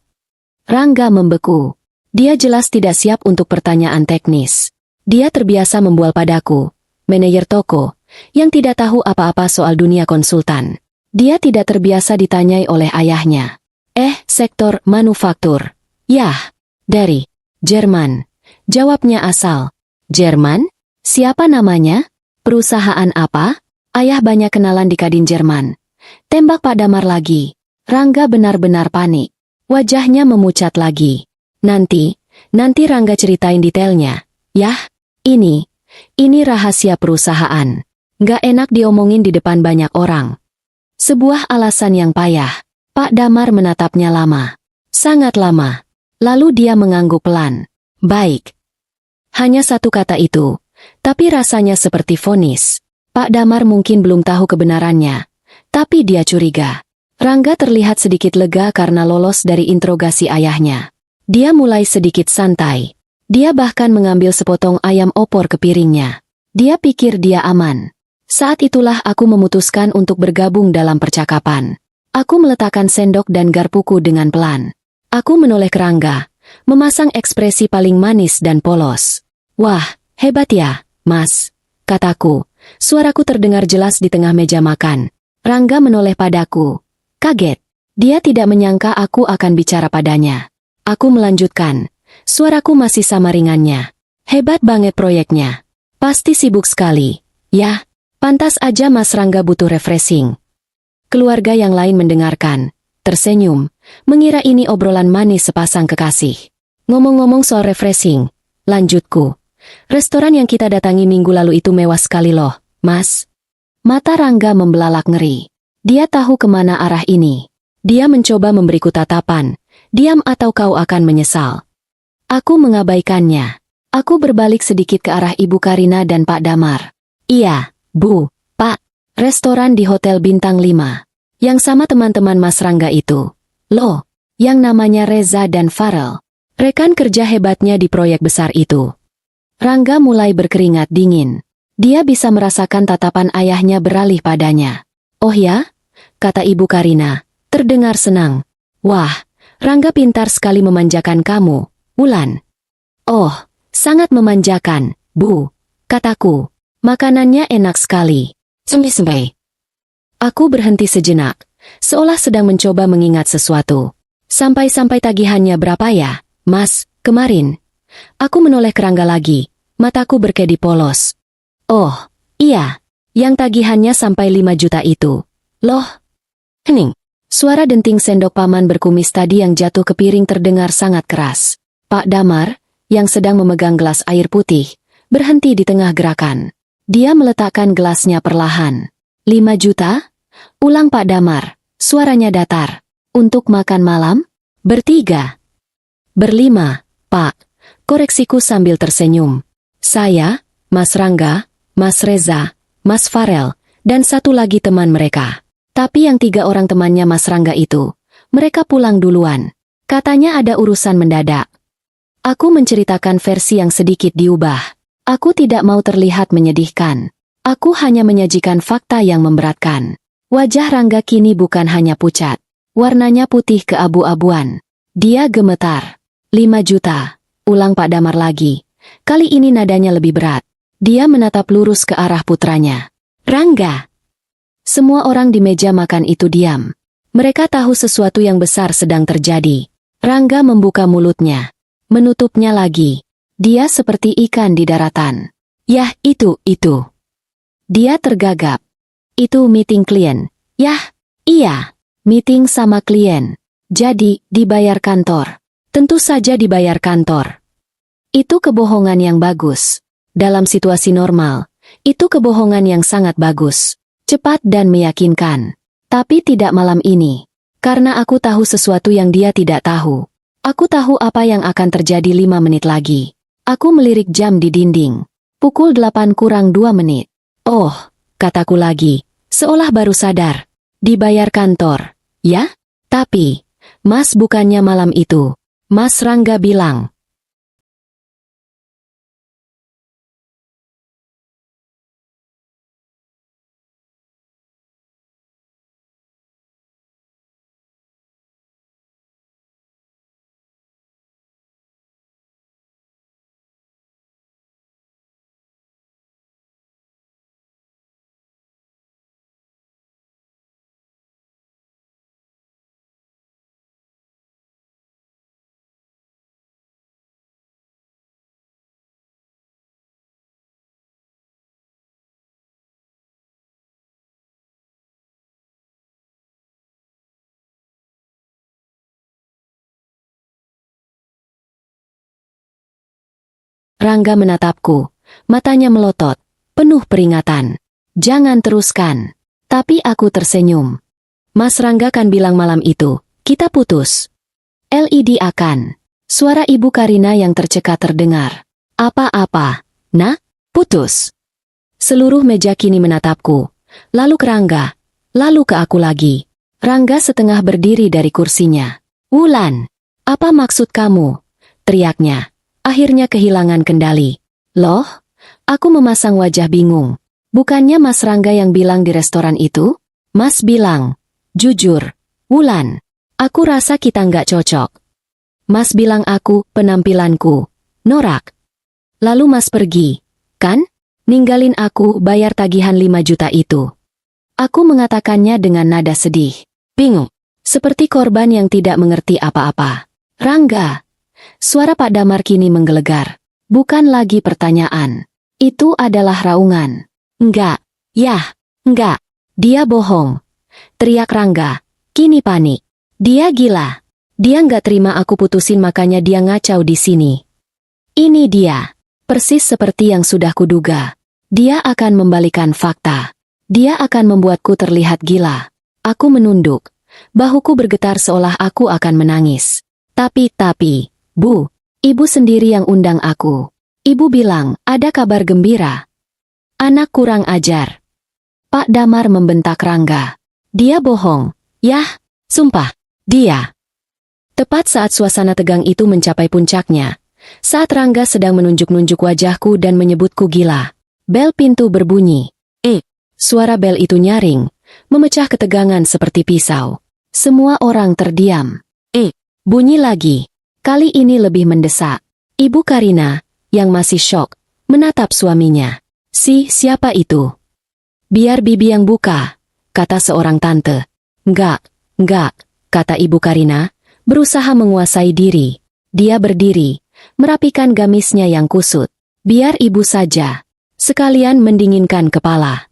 Rangga membeku. Dia jelas tidak siap untuk pertanyaan teknis. Dia terbiasa membual padaku, manajer toko, yang tidak tahu apa-apa soal dunia konsultan. Dia tidak terbiasa ditanyai oleh ayahnya. Sektor manufaktur. Yah, dari Jerman. Jawabnya asal. Jerman? Siapa namanya? Perusahaan apa? Ayah banyak kenalan di Kadin Jerman. Tembak Pak Damar lagi. Rangga benar-benar panik. Wajahnya memucat lagi. Nanti Rangga ceritain detailnya. Yah, ini rahasia perusahaan. Nggak enak diomongin di depan banyak orang. Sebuah alasan yang payah. Pak Damar menatapnya lama. Sangat lama. Lalu dia mengangguk pelan. Baik. Hanya satu kata itu. Tapi rasanya seperti vonis. Pak Damar mungkin belum tahu kebenarannya. Tapi dia curiga. Rangga terlihat sedikit lega karena lolos dari interogasi ayahnya. Dia mulai sedikit santai. Dia bahkan mengambil sepotong ayam opor ke piringnya. Dia pikir dia aman. Saat itulah aku memutuskan untuk bergabung dalam percakapan. Aku meletakkan sendok dan garpuku dengan pelan. Aku menoleh ke Rangga, memasang ekspresi paling manis dan polos. Wah, hebat ya, Mas, kataku. Suaraku terdengar jelas di tengah meja makan. Rangga menoleh padaku. Kaget. Dia tidak menyangka aku akan bicara padanya. Aku melanjutkan. Suaraku masih sama ringannya. Hebat banget proyeknya. Pasti sibuk sekali. Yah, pantas aja Mas Rangga butuh refreshing. Keluarga yang lain mendengarkan, tersenyum, mengira ini obrolan manis sepasang kekasih. Ngomong-ngomong soal refreshing, lanjutku. Restoran yang kita datangi minggu lalu itu mewah sekali loh, Mas. Mata Rangga membelalak ngeri. Dia tahu kemana arah ini. Dia mencoba memberiku tatapan. Diam atau kau akan menyesal. Aku mengabaikannya. Aku berbalik sedikit ke arah Ibu Karina dan Pak Damar. Iya, Bu, Pak. Restoran di Hotel Bintang 5. Yang sama teman-teman Mas Rangga itu. Loh, yang namanya Reza dan Farel. Rekan kerja hebatnya di proyek besar itu. Rangga mulai berkeringat dingin. Dia bisa merasakan tatapan ayahnya beralih padanya. Oh ya? Kata Ibu Karina. Terdengar senang. Wah, Rangga pintar sekali memanjakan kamu, Wulan. Oh, sangat memanjakan, Bu, kataku. Makanannya enak sekali. Sembai. Aku berhenti sejenak, seolah sedang mencoba mengingat sesuatu. Sampai-sampai tagihannya berapa ya, Mas, kemarin? Aku menoleh ke Rangga lagi, mataku berkedip polos. Oh, iya, yang tagihannya sampai 5 juta itu. Loh, hening. Suara denting sendok paman berkumis tadi yang jatuh ke piring terdengar sangat keras. Pak Damar, yang sedang memegang gelas air putih, berhenti di tengah gerakan. Dia meletakkan gelasnya perlahan. 5 juta? Ulang Pak Damar, suaranya datar. Untuk makan malam? Bertiga. Berlima, Pak. Koreksiku sambil tersenyum. Saya, Mas Rangga, Mas Reza, Mas Farel, dan satu lagi teman mereka. Tapi yang 3 orang temannya Mas Rangga itu, mereka pulang duluan. Katanya ada urusan mendadak. Aku menceritakan versi yang sedikit diubah. Aku tidak mau terlihat menyedihkan. Aku hanya menyajikan fakta yang memberatkan. Wajah Rangga kini bukan hanya pucat. Warnanya putih keabu-abuan. Dia gemetar. 5 juta. Ulang Pak Damar lagi. Kali ini nadanya lebih berat. Dia menatap lurus ke arah putranya. Rangga. Semua orang di meja makan itu diam. Mereka tahu sesuatu yang besar sedang terjadi. Rangga membuka mulutnya. Menutupnya lagi. Dia seperti ikan di daratan. Yah, itu. Dia tergagap. Itu meeting klien. Yah, iya. Meeting sama klien. Jadi, dibayar kantor. Tentu saja dibayar kantor. Itu kebohongan yang bagus. Dalam situasi normal, itu kebohongan yang sangat bagus. Cepat dan meyakinkan. Tapi tidak malam ini. Karena aku tahu sesuatu yang dia tidak tahu. Aku tahu apa yang akan terjadi 5 menit lagi. Aku melirik jam di dinding. Pukul 8 kurang 2 menit. Oh, kataku lagi, seolah baru sadar. Dibayar kantor, ya? Tapi, Mas bukannya malam itu. Mas Rangga bilang. Rangga menatapku, matanya melotot, penuh peringatan. Jangan teruskan. Tapi aku tersenyum. Mas Rangga kan bilang malam itu, kita putus. LED akan. Suara Ibu Karina yang tercekat terdengar. Apa-apa, nak? Putus. Seluruh meja kini menatapku. Lalu ke Rangga. Lalu ke aku lagi. Rangga setengah berdiri dari kursinya. Wulan, apa maksud kamu? Teriaknya. Akhirnya kehilangan kendali. Loh? Aku memasang wajah bingung. Bukannya Mas Rangga yang bilang di restoran itu? Mas bilang, jujur, Wulan, aku rasa kita nggak cocok. Mas bilang aku, penampilanku, norak. Lalu Mas pergi, kan? Ninggalin aku bayar tagihan 5 juta itu. Aku mengatakannya dengan nada sedih. Bingung, seperti korban yang tidak mengerti apa-apa. Rangga. Suara Pak Damar kini menggelegar. Bukan lagi pertanyaan. Itu adalah raungan. Enggak, yah, enggak. Dia bohong. Teriak Rangga. Kini panik. Dia gila. Dia nggak terima aku putusin makanya dia ngacau di sini. Ini dia. Persis seperti yang sudah kuduga. Dia akan membalikan fakta. Dia akan membuatku terlihat gila. Aku menunduk. Bahuku bergetar seolah aku akan menangis. Tapi, Bu, Ibu sendiri yang undang aku. Ibu bilang, ada kabar gembira. Anak kurang ajar. Pak Damar membentak Rangga. Dia bohong. Yah, sumpah, dia. Tepat saat suasana tegang itu mencapai puncaknya, saat Rangga sedang menunjuk-nunjuk wajahku dan menyebutku gila, bel pintu berbunyi. Suara bel itu nyaring, memecah ketegangan seperti pisau. Semua orang terdiam. Bunyi lagi. Kali ini lebih mendesak. Ibu Karina, yang masih syok, menatap suaminya. Siapa itu? Biar bibi yang buka, kata seorang tante. Enggak, kata Ibu Karina, berusaha menguasai diri. Dia berdiri, merapikan gamisnya yang kusut. Biar ibu saja. Sekalian mendinginkan kepala.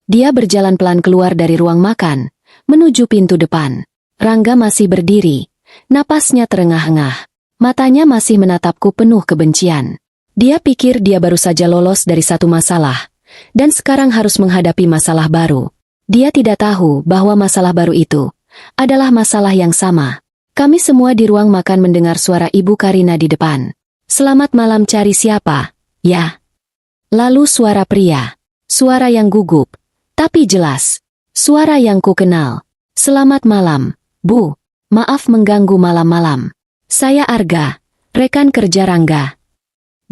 Dia berjalan pelan keluar dari ruang makan, menuju pintu depan. Rangga masih berdiri, napasnya terengah-engah. Matanya masih menatapku penuh kebencian. Dia pikir dia baru saja lolos dari satu masalah, dan sekarang harus menghadapi masalah baru. Dia tidak tahu bahwa masalah baru itu adalah masalah yang sama. Kami semua di ruang makan mendengar suara Ibu Karina di depan. Selamat malam, cari siapa? Ya. Lalu suara pria. Suara yang gugup, tapi jelas. Suara yang ku kenal. Selamat malam, Bu. Maaf mengganggu malam-malam. Saya Arga, rekan kerja Rangga.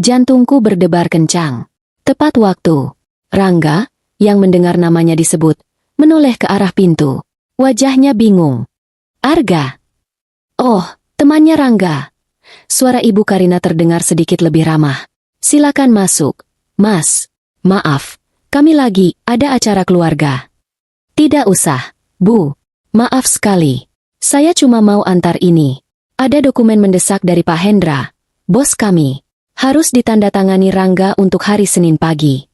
Jantungku berdebar kencang. Tepat waktu. Rangga, yang mendengar namanya disebut, menoleh ke arah pintu. Wajahnya bingung. Arga. Oh, temannya Rangga. Suara Ibu Karina terdengar sedikit lebih ramah. Silakan masuk. Mas, maaf, kami lagi ada acara keluarga. Tidak usah, Bu. Maaf sekali. Saya cuma mau antar ini. Ada dokumen mendesak dari Pak Hendra, bos kami. Harus ditandatangani Rangga untuk hari Senin pagi.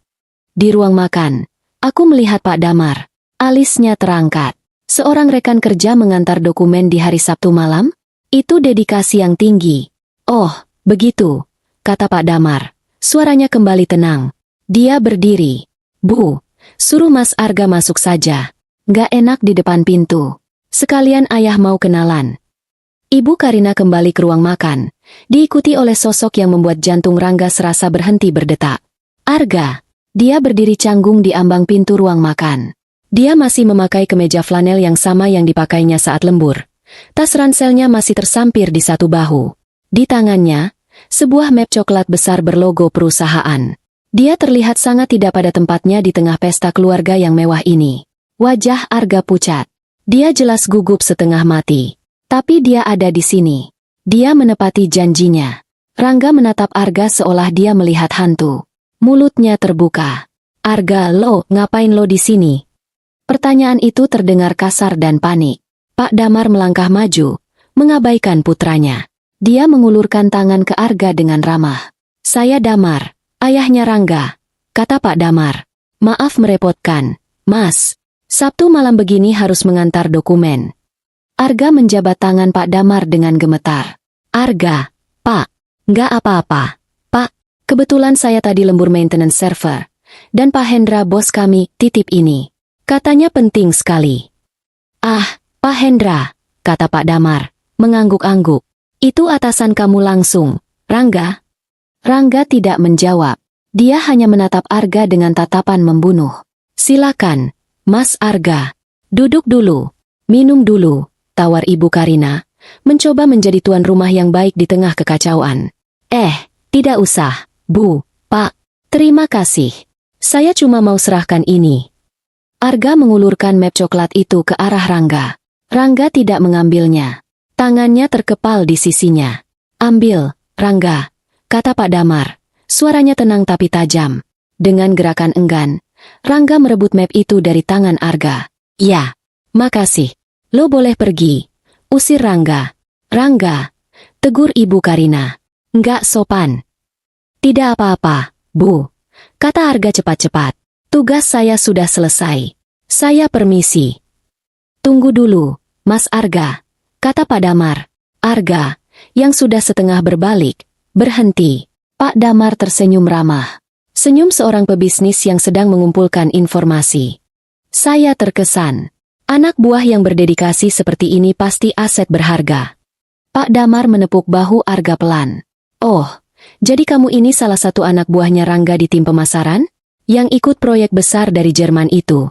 Di ruang makan, aku melihat Pak Damar. Alisnya terangkat. Seorang rekan kerja mengantar dokumen di hari Sabtu malam? Itu dedikasi yang tinggi. Oh, begitu, kata Pak Damar. Suaranya kembali tenang. Dia berdiri. Bu, suruh Mas Arga masuk saja. Nggak enak di depan pintu. Sekalian ayah mau kenalan. Ibu Karina kembali ke ruang makan, diikuti oleh sosok yang membuat jantung Rangga serasa berhenti berdetak. Arga. Dia berdiri canggung di ambang pintu ruang makan. Dia masih memakai kemeja flanel yang sama yang dipakainya saat lembur. Tas ranselnya masih tersampir di satu bahu. Di tangannya, sebuah map coklat besar berlogo perusahaan. Dia terlihat sangat tidak pada tempatnya di tengah pesta keluarga yang mewah ini. Wajah Arga pucat. Dia jelas gugup setengah mati. Tapi dia ada di sini. Dia menepati janjinya. Rangga menatap Arga seolah dia melihat hantu. Mulutnya terbuka. Arga, lo, ngapain lo di sini? Pertanyaan itu terdengar kasar dan panik. Pak Damar melangkah maju, mengabaikan putranya. Dia mengulurkan tangan ke Arga dengan ramah. Saya Damar, ayahnya Rangga, kata Pak Damar. Maaf merepotkan, Mas. Sabtu malam begini harus mengantar dokumen. Arga menjabat tangan Pak Damar dengan gemetar. Arga, Pak, nggak apa-apa. Pak, kebetulan saya tadi lembur maintenance server. Dan Pak Hendra bos kami titip ini. Katanya penting sekali. Ah, Pak Hendra, kata Pak Damar, mengangguk-angguk. Itu atasan kamu langsung, Rangga? Rangga tidak menjawab. Dia hanya menatap Arga dengan tatapan membunuh. Silakan, Mas Arga. Duduk dulu. Minum dulu, tawar Ibu Karina, mencoba menjadi tuan rumah yang baik di tengah kekacauan. Tidak usah, Bu, Pak. Terima kasih. Saya cuma mau serahkan ini. Arga mengulurkan map coklat itu ke arah Rangga. Rangga tidak mengambilnya. Tangannya terkepal di sisinya. Ambil, Rangga, kata Pak Damar. Suaranya tenang tapi tajam. Dengan gerakan enggan, Rangga merebut map itu dari tangan Arga. Ya, makasih. Lo boleh pergi. Usir Rangga. Rangga, tegur Ibu Karina. Nggak sopan. Tidak apa-apa, Bu, kata Arga cepat-cepat. Tugas saya sudah selesai. Saya permisi. Tunggu dulu, Mas Arga, kata Pak Damar. Arga, yang sudah setengah berbalik, berhenti. Pak Damar tersenyum ramah. Senyum seorang pebisnis yang sedang mengumpulkan informasi. Saya terkesan. Anak buah yang berdedikasi seperti ini pasti aset berharga. Pak Damar menepuk bahu Arga pelan. Oh, jadi kamu ini salah satu anak buahnya Rangga di tim pemasaran? Yang ikut proyek besar dari Jerman itu.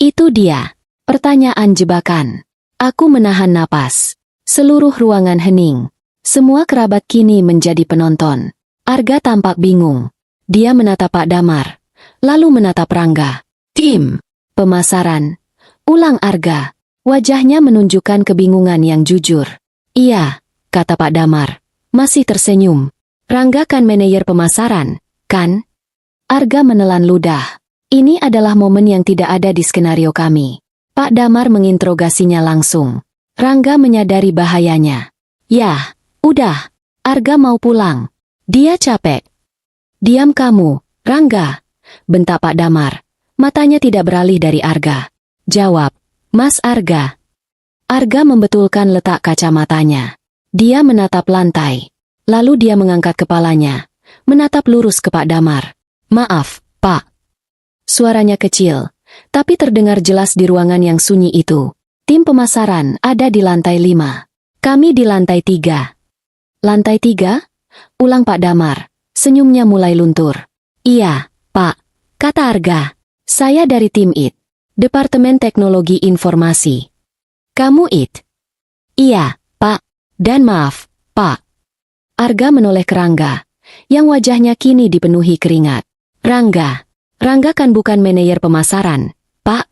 Itu dia. Pertanyaan jebakan. Aku menahan napas. Seluruh ruangan hening. Semua kerabat kini menjadi penonton. Arga tampak bingung. Dia menatap Pak Damar. Lalu menatap Rangga. Tim pemasaran. Ulang Arga. Wajahnya menunjukkan kebingungan yang jujur. Iya, kata Pak Damar. Masih tersenyum. Rangga kan manajer pemasaran, kan? Arga menelan ludah. Ini adalah momen yang tidak ada di skenario kami. Pak Damar menginterogasinya langsung. Rangga menyadari bahayanya. Yah, udah. Arga mau pulang. Dia capek. Diam kamu, Rangga, bentak Pak Damar. Matanya tidak beralih dari Arga. Jawab, Mas Arga. Arga membetulkan letak kacamatanya. Dia menatap lantai. Lalu dia mengangkat kepalanya, menatap lurus ke Pak Damar. Maaf, Pak. Suaranya kecil, tapi terdengar jelas di ruangan yang sunyi itu. Tim pemasaran ada di lantai 5. Kami di lantai 3. Lantai 3? Ulang Pak Damar. Senyumnya mulai luntur. Iya, Pak, kata Arga. Saya dari tim IT. Departemen Teknologi Informasi. Kamu IT? Iya, Pak. Dan maaf, Pak. Arga menoleh ke Rangga, yang wajahnya kini dipenuhi keringat. Rangga kan bukan manajer pemasaran, Pak.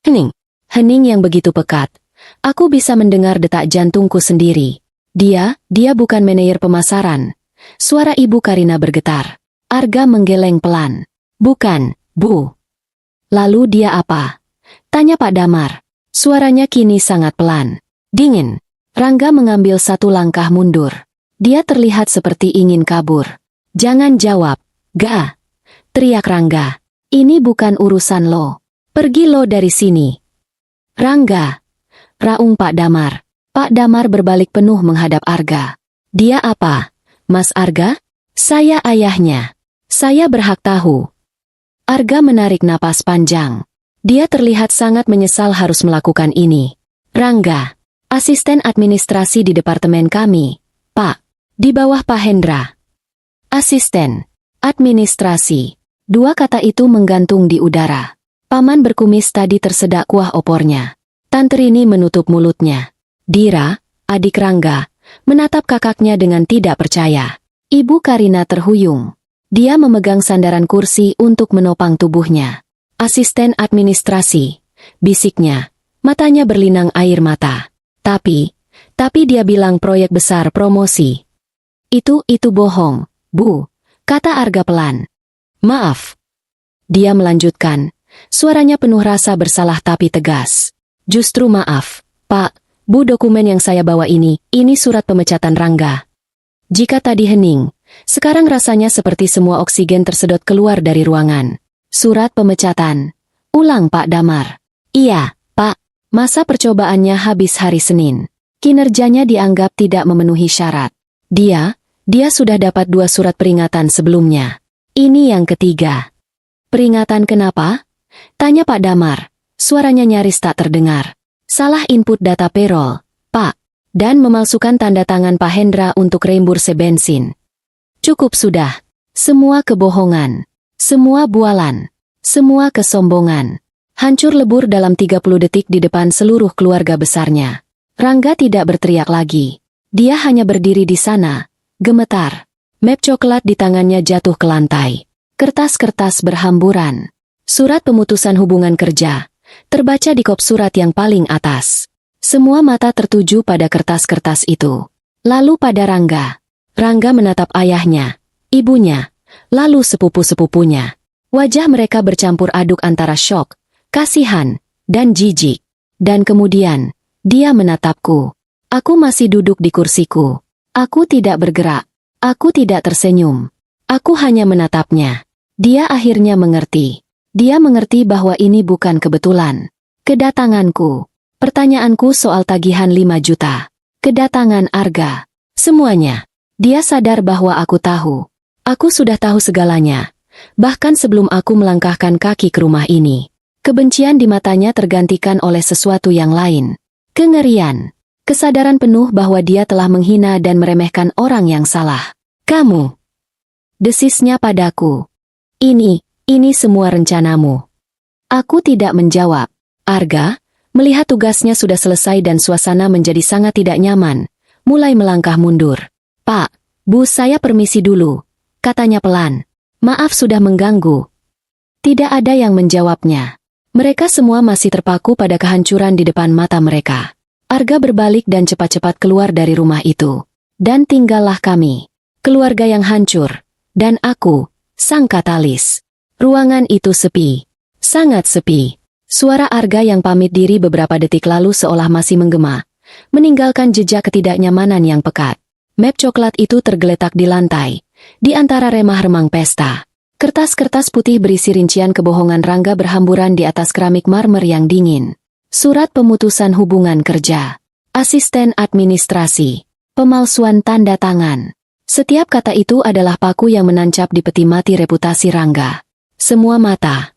Hening. Hening yang begitu pekat. Aku bisa mendengar detak jantungku sendiri. Dia bukan manajer pemasaran. Suara Ibu Karina bergetar. Arga menggeleng pelan. Bukan, Bu. Lalu dia apa? Tanya Pak Damar. Suaranya kini sangat pelan. Dingin. Rangga mengambil satu langkah mundur. Dia terlihat seperti ingin kabur. Jangan jawab. Ga. Teriak Rangga. Ini bukan urusan lo. Pergi lo dari sini. Rangga. Raung Pak Damar. Pak Damar berbalik penuh menghadap Arga. Dia apa? Mas Arga? Saya ayahnya. Saya berhak tahu. Arga menarik napas panjang. Dia terlihat sangat menyesal harus melakukan ini. Rangga. Asisten administrasi di departemen kami, Pak. Di bawah Pak Hendra. Asisten administrasi. Dua kata itu menggantung di udara. Paman berkumis tadi tersedak kuah opornya. Tante Rini menutup mulutnya. Dira, adik Rangga, menatap kakaknya dengan tidak percaya. Ibu Karina terhuyung. Dia memegang sandaran kursi untuk menopang tubuhnya. Asisten administrasi, bisiknya, matanya berlinang air mata. Tapi dia bilang proyek besar promosi. Itu bohong, Bu, kata Arga pelan. Maaf. Dia melanjutkan, suaranya penuh rasa bersalah tapi tegas. Justru maaf, Pak, Bu, dokumen yang saya bawa ini surat pemecatan Rangga. Jika tadi hening, sekarang rasanya seperti semua oksigen tersedot keluar dari ruangan. Surat pemecatan. Ulang Pak Damar. Iya, Pak. Masa percobaannya habis hari Senin. Kinerjanya dianggap tidak memenuhi syarat. Dia sudah dapat 2 surat peringatan sebelumnya. Ini yang ketiga. Peringatan kenapa? Tanya Pak Damar. Suaranya nyaris tak terdengar. Salah input data payroll, Pak. Dan memalsukan tanda tangan Pak Hendra untuk reimburse bensin. Cukup sudah. Semua kebohongan. Semua bualan. Semua kesombongan. Hancur lebur dalam 30 detik di depan seluruh keluarga besarnya. Rangga tidak berteriak lagi. Dia hanya berdiri di sana, gemetar. Map coklat di tangannya jatuh ke lantai. Kertas-kertas berhamburan. Surat pemutusan hubungan kerja. Terbaca di kop surat yang paling atas. Semua mata tertuju pada kertas-kertas itu. Lalu pada Rangga. Rangga menatap ayahnya, ibunya, lalu sepupu-sepupunya. Wajah mereka bercampur aduk antara syok, kasihan, dan jijik. Dan kemudian, dia menatapku. Aku masih duduk di kursiku. Aku tidak bergerak. Aku tidak tersenyum. Aku hanya menatapnya. Dia akhirnya mengerti. Dia mengerti bahwa ini bukan kebetulan. Kedatanganku. Pertanyaanku soal tagihan 5 juta. Kedatangan Arga. Semuanya. Dia sadar bahwa aku tahu. Aku sudah tahu segalanya. Bahkan sebelum aku melangkahkan kaki ke rumah ini. Kebencian di matanya tergantikan oleh sesuatu yang lain. Kengerian. Kesadaran penuh bahwa dia telah menghina dan meremehkan orang yang salah. Kamu. Desisnya padaku. Ini semua rencanamu. Aku tidak menjawab. Arga, melihat tugasnya sudah selesai dan suasana menjadi sangat tidak nyaman, mulai melangkah mundur. Pak, Bu, saya permisi dulu, katanya pelan. Maaf sudah mengganggu. Tidak ada yang menjawabnya. Mereka semua masih terpaku pada kehancuran di depan mata mereka. Arga berbalik dan cepat-cepat keluar dari rumah itu. Dan tinggallah kami. Keluarga yang hancur. Dan aku, sang katalis. Ruangan itu sepi. Sangat sepi. Suara Arga yang pamit diri beberapa detik lalu seolah masih menggema, meninggalkan jejak ketidaknyamanan yang pekat. Map coklat itu tergeletak di lantai, di antara remah-remang pesta. Kertas-kertas putih berisi rincian kebohongan Rangga berhamburan di atas keramik marmer yang dingin. Surat pemutusan hubungan kerja. Asisten administrasi. Pemalsuan tanda tangan. Setiap kata itu adalah paku yang menancap di peti mati reputasi Rangga. Semua mata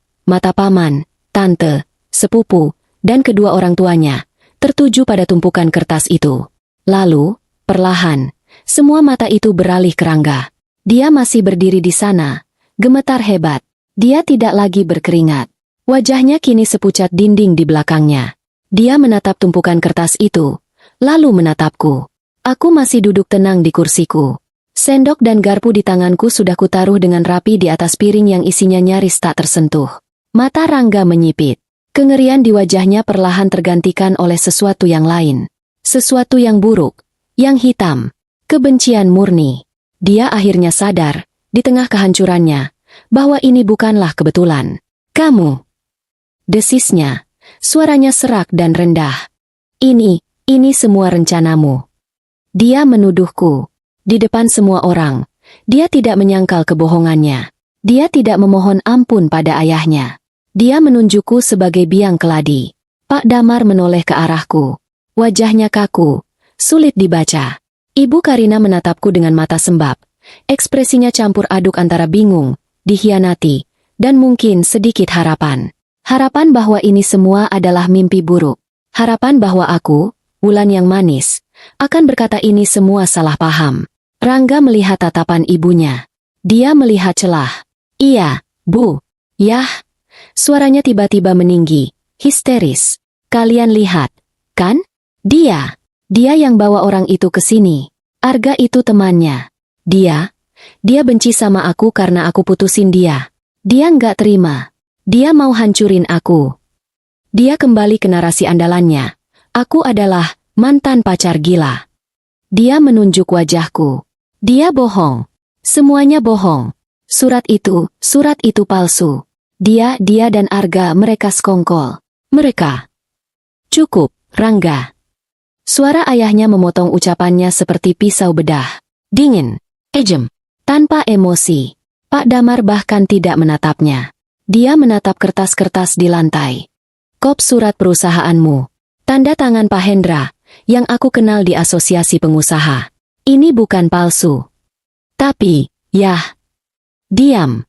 paman, tante, sepupu, dan kedua orang tuanya, tertuju pada tumpukan kertas itu. Lalu, perlahan, semua mata itu beralih ke Rangga. Dia masih berdiri di sana, gemetar hebat. Dia tidak lagi berkeringat. Wajahnya kini sepucat dinding di belakangnya. Dia menatap tumpukan kertas itu, lalu menatapku. Aku masih duduk tenang di kursiku. Sendok dan garpu di tanganku sudah kutaruh dengan rapi di atas piring yang isinya nyaris tak tersentuh. Mata Rangga menyipit. Kengerian di wajahnya perlahan tergantikan oleh sesuatu yang lain. Sesuatu yang buruk, yang hitam. Kebencian murni. Dia akhirnya sadar, di tengah kehancurannya, bahwa ini bukanlah kebetulan. Kamu. Desisnya. Suaranya serak dan rendah. Ini semua rencanamu. Dia menuduhku. Di depan semua orang, dia tidak menyangkal kebohongannya. Dia tidak memohon ampun pada ayahnya. Dia menunjukku sebagai biang keladi. Pak Damar menoleh ke arahku. Wajahnya kaku, sulit dibaca. Ibu Karina menatapku dengan mata sembab. Ekspresinya campur aduk antara bingung, dikhianati, dan mungkin sedikit harapan. Harapan bahwa ini semua adalah mimpi buruk. Harapan bahwa aku, Wulan yang manis, akan berkata ini semua salah paham. Rangga melihat tatapan ibunya. Dia melihat celah. Iya, Bu. Yah. Suaranya tiba-tiba meninggi, histeris. Kalian lihat, kan? Dia yang bawa orang itu ke sini. Arga itu temannya. Dia benci sama aku karena aku putusin dia. Dia nggak terima. Dia mau hancurin aku. Dia kembali ke narasi andalannya. Aku adalah mantan pacar gila. Dia menunjuk wajahku. Dia bohong. Semuanya bohong. Surat itu palsu. Dia dan Arga mereka sekongkol. Mereka. Cukup, Rangga. Suara ayahnya memotong ucapannya seperti pisau bedah. Dingin. Ejem. Tanpa emosi. Pak Damar bahkan tidak menatapnya. Dia menatap kertas-kertas di lantai. Kop surat perusahaanmu. Tanda tangan Pak Hendra, yang aku kenal di asosiasi pengusaha. Ini bukan palsu. Tapi, yah. Diam.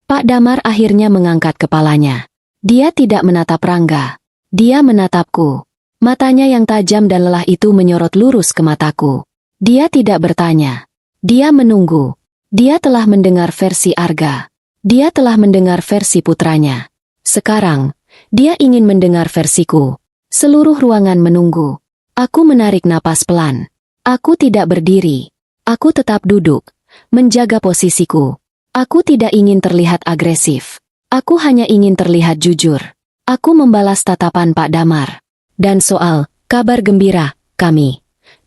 Pak Damar akhirnya mengangkat kepalanya. Dia tidak menatap Rangga. Dia menatapku. Matanya yang tajam dan lelah itu menyorot lurus ke mataku. Dia tidak bertanya. Dia menunggu. Dia telah mendengar versi Arga. Dia telah mendengar versi putranya. Sekarang, dia ingin mendengar versiku. Seluruh ruangan menunggu. Aku menarik napas pelan. Aku tidak berdiri. Aku tetap duduk, menjaga posisiku. Aku tidak ingin terlihat agresif. Aku hanya ingin terlihat jujur. Aku membalas tatapan Pak Damar. Dan soal kabar gembira,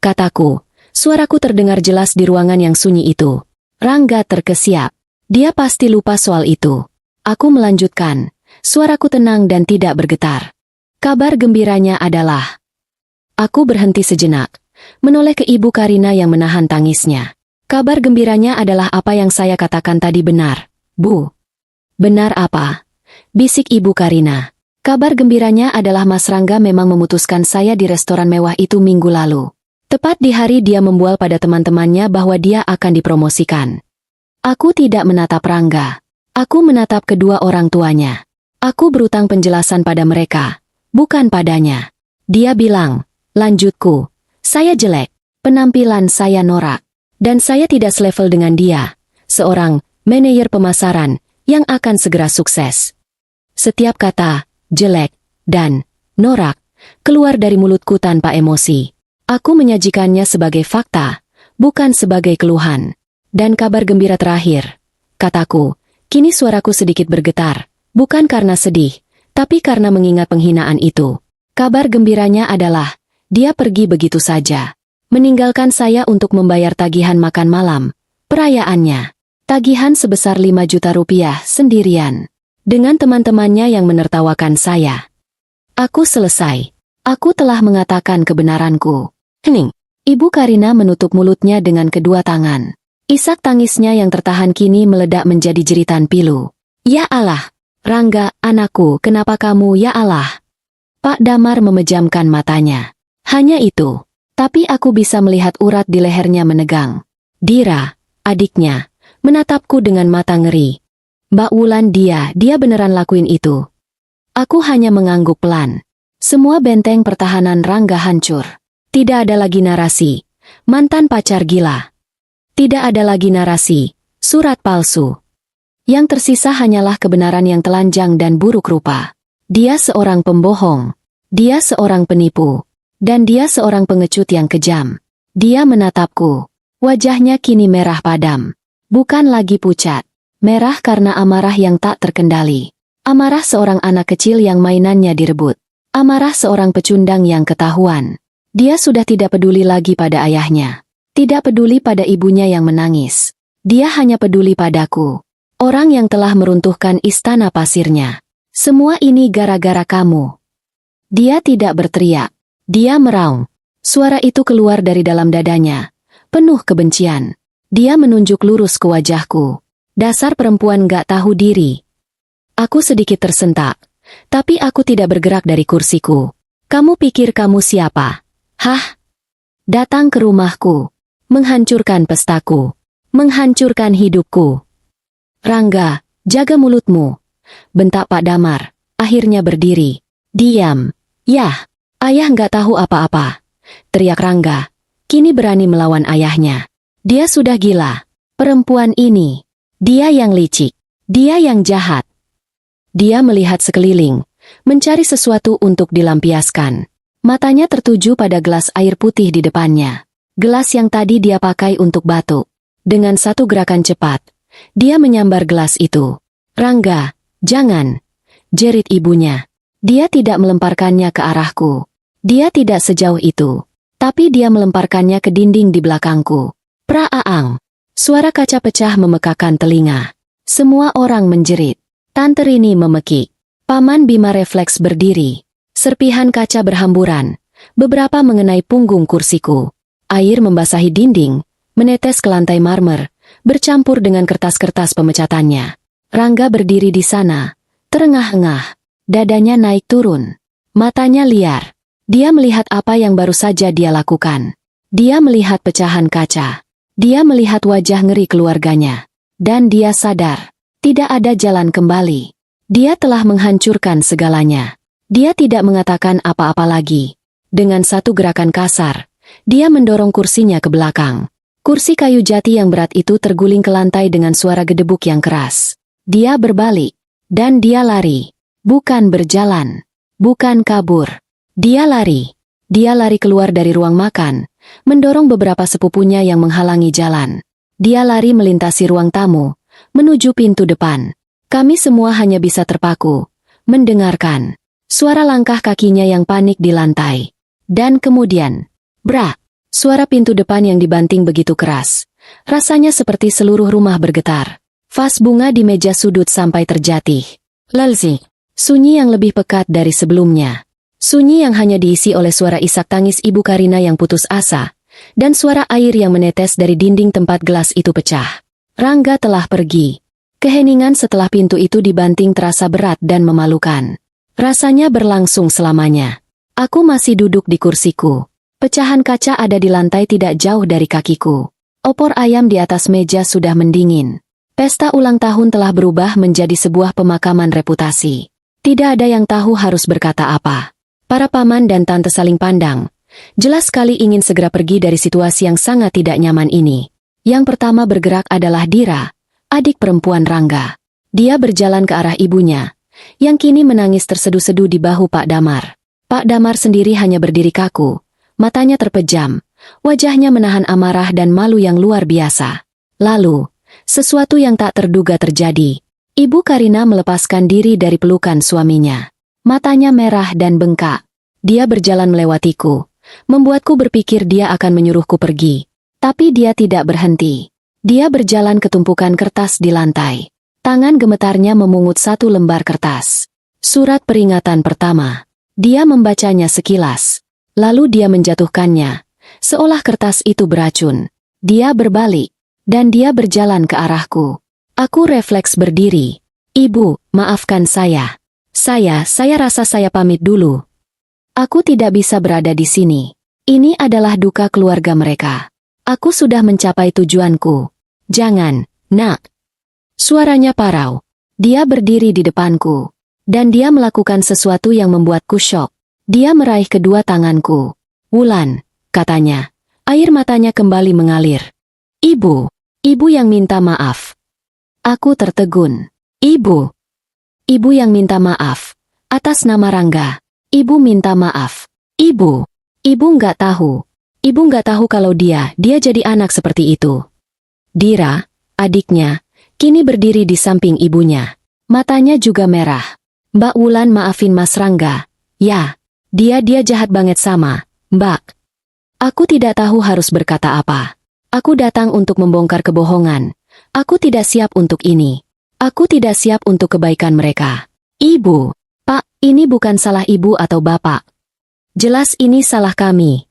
kataku. Suaraku terdengar jelas di ruangan yang sunyi itu. Rangga terkesiap. Dia pasti lupa soal itu. Aku melanjutkan. Suaraku tenang dan tidak bergetar. Kabar gembiranya adalah... Aku berhenti sejenak, menoleh ke Ibu Karina yang menahan tangisnya. Kabar gembiranya adalah apa yang saya katakan tadi benar, Bu. Benar apa? Bisik Ibu Karina. Kabar gembiranya adalah Mas Rangga memang memutuskan saya di restoran mewah itu minggu lalu. Tepat di hari dia membual pada teman-temannya bahwa dia akan dipromosikan. Aku tidak menatap Rangga. Aku menatap kedua orang tuanya. Aku berutang penjelasan pada mereka, bukan padanya. Dia bilang, lanjutku, saya jelek, penampilan saya norak, dan saya tidak selevel dengan dia, seorang manajer pemasaran yang akan segera sukses. Setiap kata, jelek, dan norak, keluar dari mulutku tanpa emosi. Aku menyajikannya sebagai fakta, bukan sebagai keluhan. Dan kabar gembira terakhir, kataku, kini suaraku sedikit bergetar, bukan karena sedih, tapi karena mengingat penghinaan itu. Kabar gembiranya adalah, dia pergi begitu saja, meninggalkan saya untuk membayar tagihan makan malam, perayaannya. Tagihan sebesar 5 juta rupiah sendirian. Dengan teman-temannya yang menertawakan saya. Aku selesai. Aku telah mengatakan kebenaranku. Hening. Ibu Karina menutup mulutnya dengan kedua tangan. Isak tangisnya yang tertahan kini meledak menjadi jeritan pilu. Ya Allah, Rangga, anakku, kenapa kamu ya Allah? Pak Damar memejamkan matanya. Hanya itu. Tapi aku bisa melihat urat di lehernya menegang. Dira, adiknya, menatapku dengan mata ngeri. Mbak Wulan dia beneran lakuin itu. Aku hanya mengangguk pelan. Semua benteng pertahanan Rangga hancur. Tidak ada lagi narasi. Mantan pacar gila. Tidak ada lagi narasi. Surat palsu. Yang tersisa hanyalah kebenaran yang telanjang dan buruk rupa. Dia seorang pembohong. Dia seorang penipu. Dan dia seorang pengecut yang kejam. Dia menatapku. Wajahnya kini merah padam. Bukan lagi pucat. Merah karena amarah yang tak terkendali. Amarah seorang anak kecil yang mainannya direbut. Amarah seorang pecundang yang ketahuan. Dia sudah tidak peduli lagi pada ayahnya. Tidak peduli pada ibunya yang menangis. Dia hanya peduli padaku. Orang yang telah meruntuhkan istana pasirnya. Semua ini gara-gara kamu. Dia tidak berteriak. Dia meraung. Suara itu keluar dari dalam dadanya. Penuh kebencian. Dia menunjuk lurus ke wajahku. Dasar perempuan gak tahu diri. Aku sedikit tersentak. Tapi aku tidak bergerak dari kursiku. Kamu pikir kamu siapa? Hah? Datang ke rumahku. Menghancurkan pestaku. Menghancurkan hidupku. Rangga, jaga mulutmu. Bentak Pak Damar. Akhirnya berdiri. Diam. Yah, ayah nggak tahu apa-apa. teriak Rangga. Kini berani melawan ayahnya. Dia sudah gila. Perempuan ini. Dia yang licik. Dia yang jahat. Dia melihat sekeliling, mencari sesuatu untuk dilampiaskan. Matanya tertuju pada gelas air putih di depannya. Gelas yang tadi dia pakai untuk batuk. Dengan satu gerakan cepat, dia menyambar gelas itu. Rangga, jangan, jerit ibunya. Dia tidak melemparkannya ke arahku. Dia tidak sejauh itu. Tapi dia melemparkannya ke dinding di belakangku. Praaang. Suara kaca pecah memekakan telinga. Semua orang menjerit. Tante Rini memekik. Paman Bima refleks berdiri. Serpihan kaca berhamburan. Beberapa mengenai punggung kursiku. Air membasahi dinding, menetes ke lantai marmer, bercampur dengan kertas-kertas pemecatannya. Rangga berdiri di sana, terengah-engah. Dadanya naik turun. Matanya liar. Dia melihat apa yang baru saja dia lakukan. Dia melihat pecahan kaca. Dia melihat wajah ngeri keluarganya. Dan dia sadar, tidak ada jalan kembali. Dia telah menghancurkan segalanya. Dia tidak mengatakan apa-apa lagi. Dengan satu gerakan kasar, dia mendorong kursinya ke belakang. Kursi kayu jati yang berat itu terguling ke lantai dengan suara gedebuk yang keras. Dia berbalik. Dan dia lari. Bukan berjalan. Bukan kabur. Dia lari. Dia lari keluar dari ruang makan, mendorong beberapa sepupunya yang menghalangi jalan. Dia lari melintasi ruang tamu, menuju pintu depan. Kami semua hanya bisa terpaku, mendengarkan suara langkah kakinya yang panik di lantai. Dan kemudian, brak, suara pintu depan yang dibanting begitu keras. Rasanya seperti seluruh rumah bergetar. Vas bunga di meja sudut sampai terjatuh. Lelzi, sunyi yang lebih pekat dari sebelumnya. Sunyi yang hanya diisi oleh suara isak tangis Ibu Karina yang putus asa, dan suara air yang menetes dari dinding tempat gelas itu pecah. Rangga telah pergi. Keheningan setelah pintu itu dibanting terasa berat dan memalukan. Rasanya berlangsung selamanya. Aku masih duduk di kursiku. Pecahan kaca ada di lantai tidak jauh dari kakiku. Opor ayam di atas meja sudah mendingin. Pesta ulang tahun telah berubah menjadi sebuah pemakaman reputasi. Tidak ada yang tahu harus berkata apa. Para paman dan tante saling pandang. Jelas sekali ingin segera pergi dari situasi yang sangat tidak nyaman ini. Yang pertama bergerak adalah Dira, adik perempuan Rangga. Dia berjalan ke arah ibunya, yang kini menangis terseduh-seduh di bahu Pak Damar. Pak Damar sendiri hanya berdiri kaku, matanya terpejam, wajahnya menahan amarah dan malu yang luar biasa. Lalu, sesuatu yang tak terduga terjadi. Ibu Karina melepaskan diri dari pelukan suaminya. Matanya merah dan bengkak. Dia berjalan melewatiku, membuatku berpikir dia akan menyuruhku pergi. Tapi dia tidak berhenti. Dia berjalan ke tumpukan kertas di lantai. Tangan gemetarnya memungut satu lembar kertas. Surat peringatan pertama. Dia membacanya sekilas. Lalu dia menjatuhkannya, seolah kertas itu beracun. Dia berbalik, dan dia berjalan ke arahku. Aku refleks berdiri. Ibu, maafkan saya. Saya rasa saya pamit dulu. Aku tidak bisa berada di sini. Ini adalah duka keluarga mereka. Aku sudah mencapai tujuanku. Jangan, nak. Suaranya parau. Dia berdiri di depanku. Dan dia melakukan sesuatu yang membuatku syok. Dia meraih kedua tanganku. Wulan, katanya. Air matanya kembali mengalir. Ibu yang minta maaf. Aku tertegun. Ibu yang minta maaf. Atas nama Rangga. Ibu minta maaf. Ibu nggak tahu. Ibu nggak tahu kalau dia jadi anak seperti itu. Dira, adiknya, kini berdiri di samping ibunya. Matanya juga merah. Mbak Wulan maafin Mas Rangga. Ya, dia jahat banget sama, Mbak. Aku tidak tahu harus berkata apa. Aku datang untuk membongkar kebohongan. Aku tidak siap untuk ini. Aku tidak siap untuk kebaikan mereka. Ibu, Pak, ini bukan salah ibu atau bapak. Jelas ini salah kami.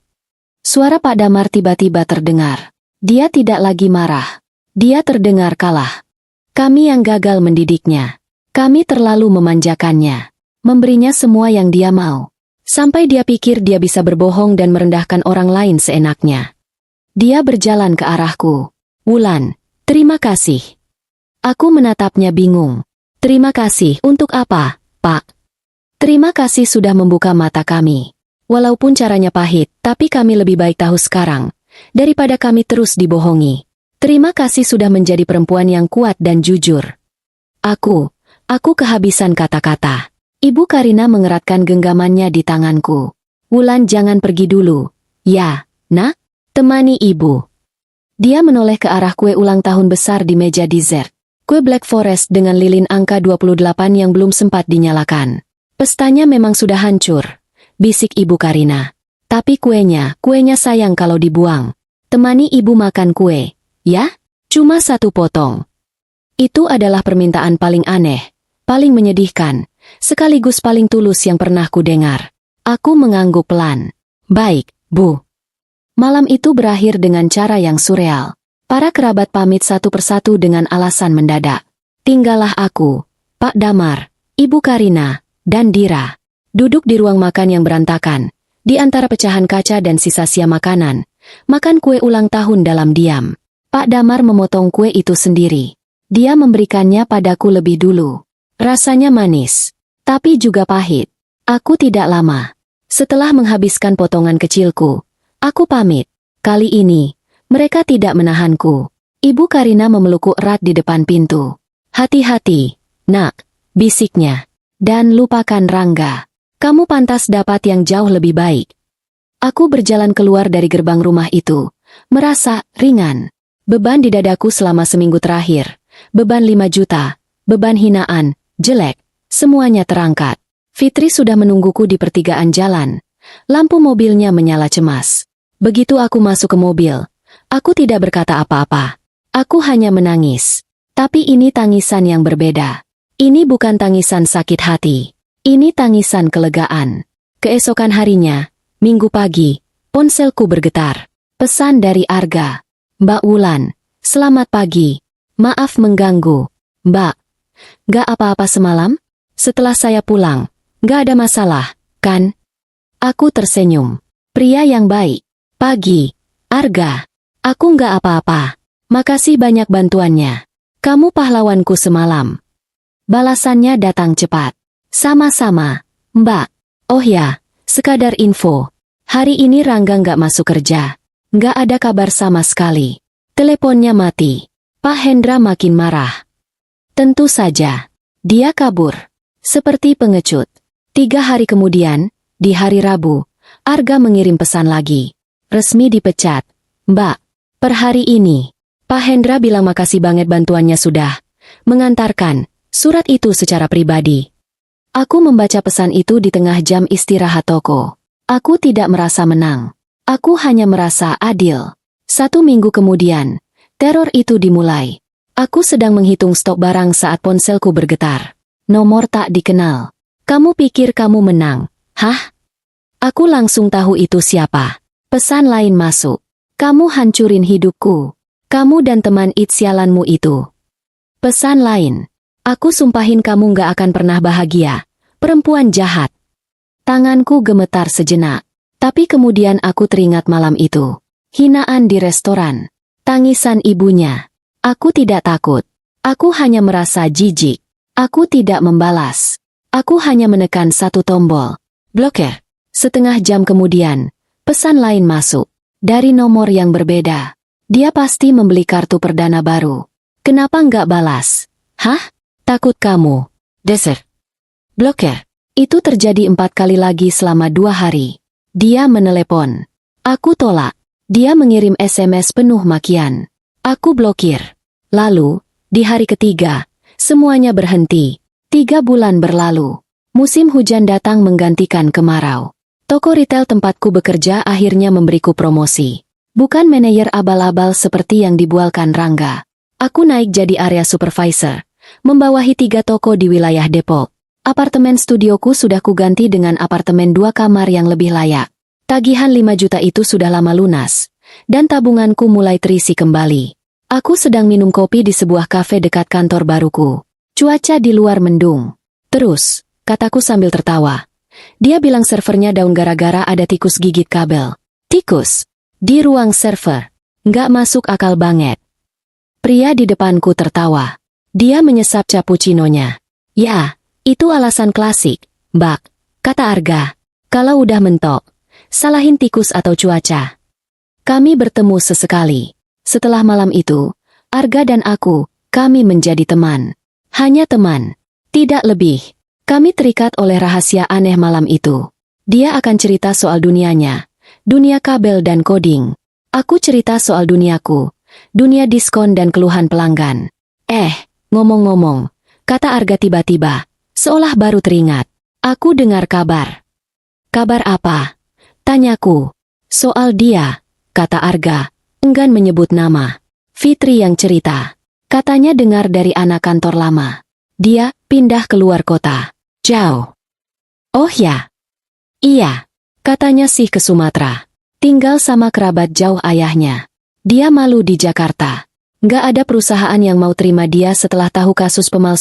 Suara Pak Damar tiba-tiba terdengar. Dia tidak lagi marah. Dia terdengar kalah. Kami yang gagal mendidiknya. Kami terlalu memanjakannya. Memberinya semua yang dia mau. Sampai dia pikir dia bisa berbohong dan merendahkan orang lain seenaknya. Dia berjalan ke arahku. Wulan, terima kasih. Aku menatapnya bingung. Terima kasih untuk apa, Pak? Terima kasih sudah membuka mata kami. Walaupun caranya pahit, tapi kami lebih baik tahu sekarang, daripada kami terus dibohongi. Terima kasih sudah menjadi perempuan yang kuat dan jujur. Aku kehabisan kata-kata. Ibu Karina mengeratkan genggamannya di tanganku. Wulan, jangan pergi dulu. Ya, nak, temani ibu. Dia menoleh ke arah kue ulang tahun besar di meja dessert. Kue Black Forest dengan lilin angka 28 yang belum sempat dinyalakan. Pestanya memang sudah hancur, bisik Ibu Karina. Tapi kuenya sayang kalau dibuang. Temani ibu makan kue, ya? Cuma 1 potong. Itu adalah permintaan paling aneh, paling menyedihkan, sekaligus paling tulus yang pernah ku dengar. Aku mengangguk pelan. Baik, Bu. Malam itu berakhir dengan cara yang surreal. Para kerabat pamit satu persatu dengan alasan mendadak. Tinggallah aku, Pak Damar, Ibu Karina, dan Dira. Duduk di ruang makan yang berantakan, di antara pecahan kaca dan sisa-sia makanan, makan kue ulang tahun dalam diam. Pak Damar memotong kue itu sendiri. Dia memberikannya padaku lebih dulu. Rasanya manis, tapi juga pahit. Aku tidak lama. Setelah menghabiskan potongan kecilku, aku pamit. Kali ini, mereka tidak menahanku. Ibu Karina memelukku erat di depan pintu. Hati-hati, nak, bisiknya. Dan lupakan Rangga. Kamu pantas dapat yang jauh lebih baik. Aku berjalan keluar dari gerbang rumah itu, merasa ringan. Beban di dadaku selama seminggu terakhir, beban 5 juta, beban hinaan, jelek, semuanya terangkat. Fitri sudah menungguku di pertigaan jalan. Lampu mobilnya menyala cemas. Begitu aku masuk ke mobil, aku tidak berkata apa-apa. Aku hanya menangis. Tapi ini tangisan yang berbeda. Ini bukan tangisan sakit hati. Ini tangisan kelegaan. Keesokan harinya, Minggu pagi, ponselku bergetar. Pesan dari Arga. Mbak Wulan, selamat pagi. Maaf mengganggu. Mbak, gak apa-apa semalam? Setelah saya pulang, gak ada masalah, kan? Aku tersenyum. Pria yang baik. Pagi, Arga. Aku gak apa-apa. Makasih banyak bantuannya. Kamu pahlawanku semalam. Balasannya datang cepat. Sama-sama, Mbak. Oh ya, sekadar info. Hari ini Rangga gak masuk kerja. Gak ada kabar sama sekali. Teleponnya mati. Pak Hendra makin marah. Tentu saja. Dia kabur. Seperti pengecut. 3 hari kemudian, di hari Rabu, Arga mengirim pesan lagi. Resmi dipecat. Mbak, per hari ini, Pak Hendra bilang makasih banget bantuannya sudah mengantarkan surat itu secara pribadi. Aku membaca pesan itu di tengah jam istirahat toko. Aku tidak merasa menang. Aku hanya merasa adil. 1 minggu kemudian, teror itu dimulai. Aku sedang menghitung stok barang saat ponselku bergetar. Nomor tak dikenal. Kamu pikir kamu menang? Hah? Aku langsung tahu itu siapa. Pesan lain masuk. Kamu hancurin hidupku. Kamu dan teman sialanmu itu. Pesan lain. Aku sumpahin kamu gak akan pernah bahagia. Perempuan jahat. Tanganku gemetar sejenak. Tapi kemudian aku teringat malam itu. Hinaan di restoran. Tangisan ibunya. Aku tidak takut. Aku hanya merasa jijik. Aku tidak membalas. Aku hanya menekan 1 tombol. Blokir. Setengah jam kemudian, pesan lain masuk. Dari nomor yang berbeda. Dia pasti membeli kartu perdana baru. Kenapa nggak balas? Hah? Takut kamu. Deser. Blokir. Itu terjadi 4 kali lagi selama 2 hari. Dia menelepon. Aku tolak. Dia mengirim SMS penuh makian. Aku blokir. Lalu, di hari ketiga, semuanya berhenti. 3 bulan berlalu. Musim hujan datang menggantikan kemarau. Toko retail tempatku bekerja akhirnya memberiku promosi. Bukan manajer abal-abal seperti yang dibualkan Rangga. Aku naik jadi area supervisor, membawahi 3 toko di wilayah Depok. Apartemen studioku sudah kuganti dengan apartemen 2 kamar yang lebih layak. Tagihan 5 juta itu sudah lama lunas, dan tabunganku mulai terisi kembali. Aku sedang minum kopi di sebuah kafe dekat kantor baruku. Cuaca di luar mendung. Terus, kataku sambil tertawa. Dia bilang servernya down gara-gara ada tikus gigit kabel. Tikus? Di ruang server? Nggak masuk akal banget. Pria di depanku tertawa. Dia menyesap cappuccino-nya. Ya, itu alasan klasik, Mbak, kata Arga. Kalau udah mentok, Salahin tikus atau cuaca. Kami bertemu sesekali. Setelah malam itu, Arga dan aku, kami menjadi teman. Hanya teman. Tidak lebih. Kami terikat oleh rahasia aneh malam itu. Dia akan cerita soal dunianya. Dunia kabel dan coding. Aku cerita soal duniaku. Dunia diskon dan keluhan pelanggan. Ngomong-ngomong, kata Arga tiba-tiba, seolah baru teringat. Aku dengar kabar. Kabar apa? Tanyaku. Soal dia, kata Arga, enggan menyebut nama. Fitri yang cerita. Katanya dengar dari anak kantor lama. Dia pindah keluar kota. Jauh. Oh ya. Iya. Katanya sih ke Sumatera. Tinggal sama kerabat jauh ayahnya. Dia malu di Jakarta. Nggak ada perusahaan yang mau terima dia setelah tahu kasus pemalsuan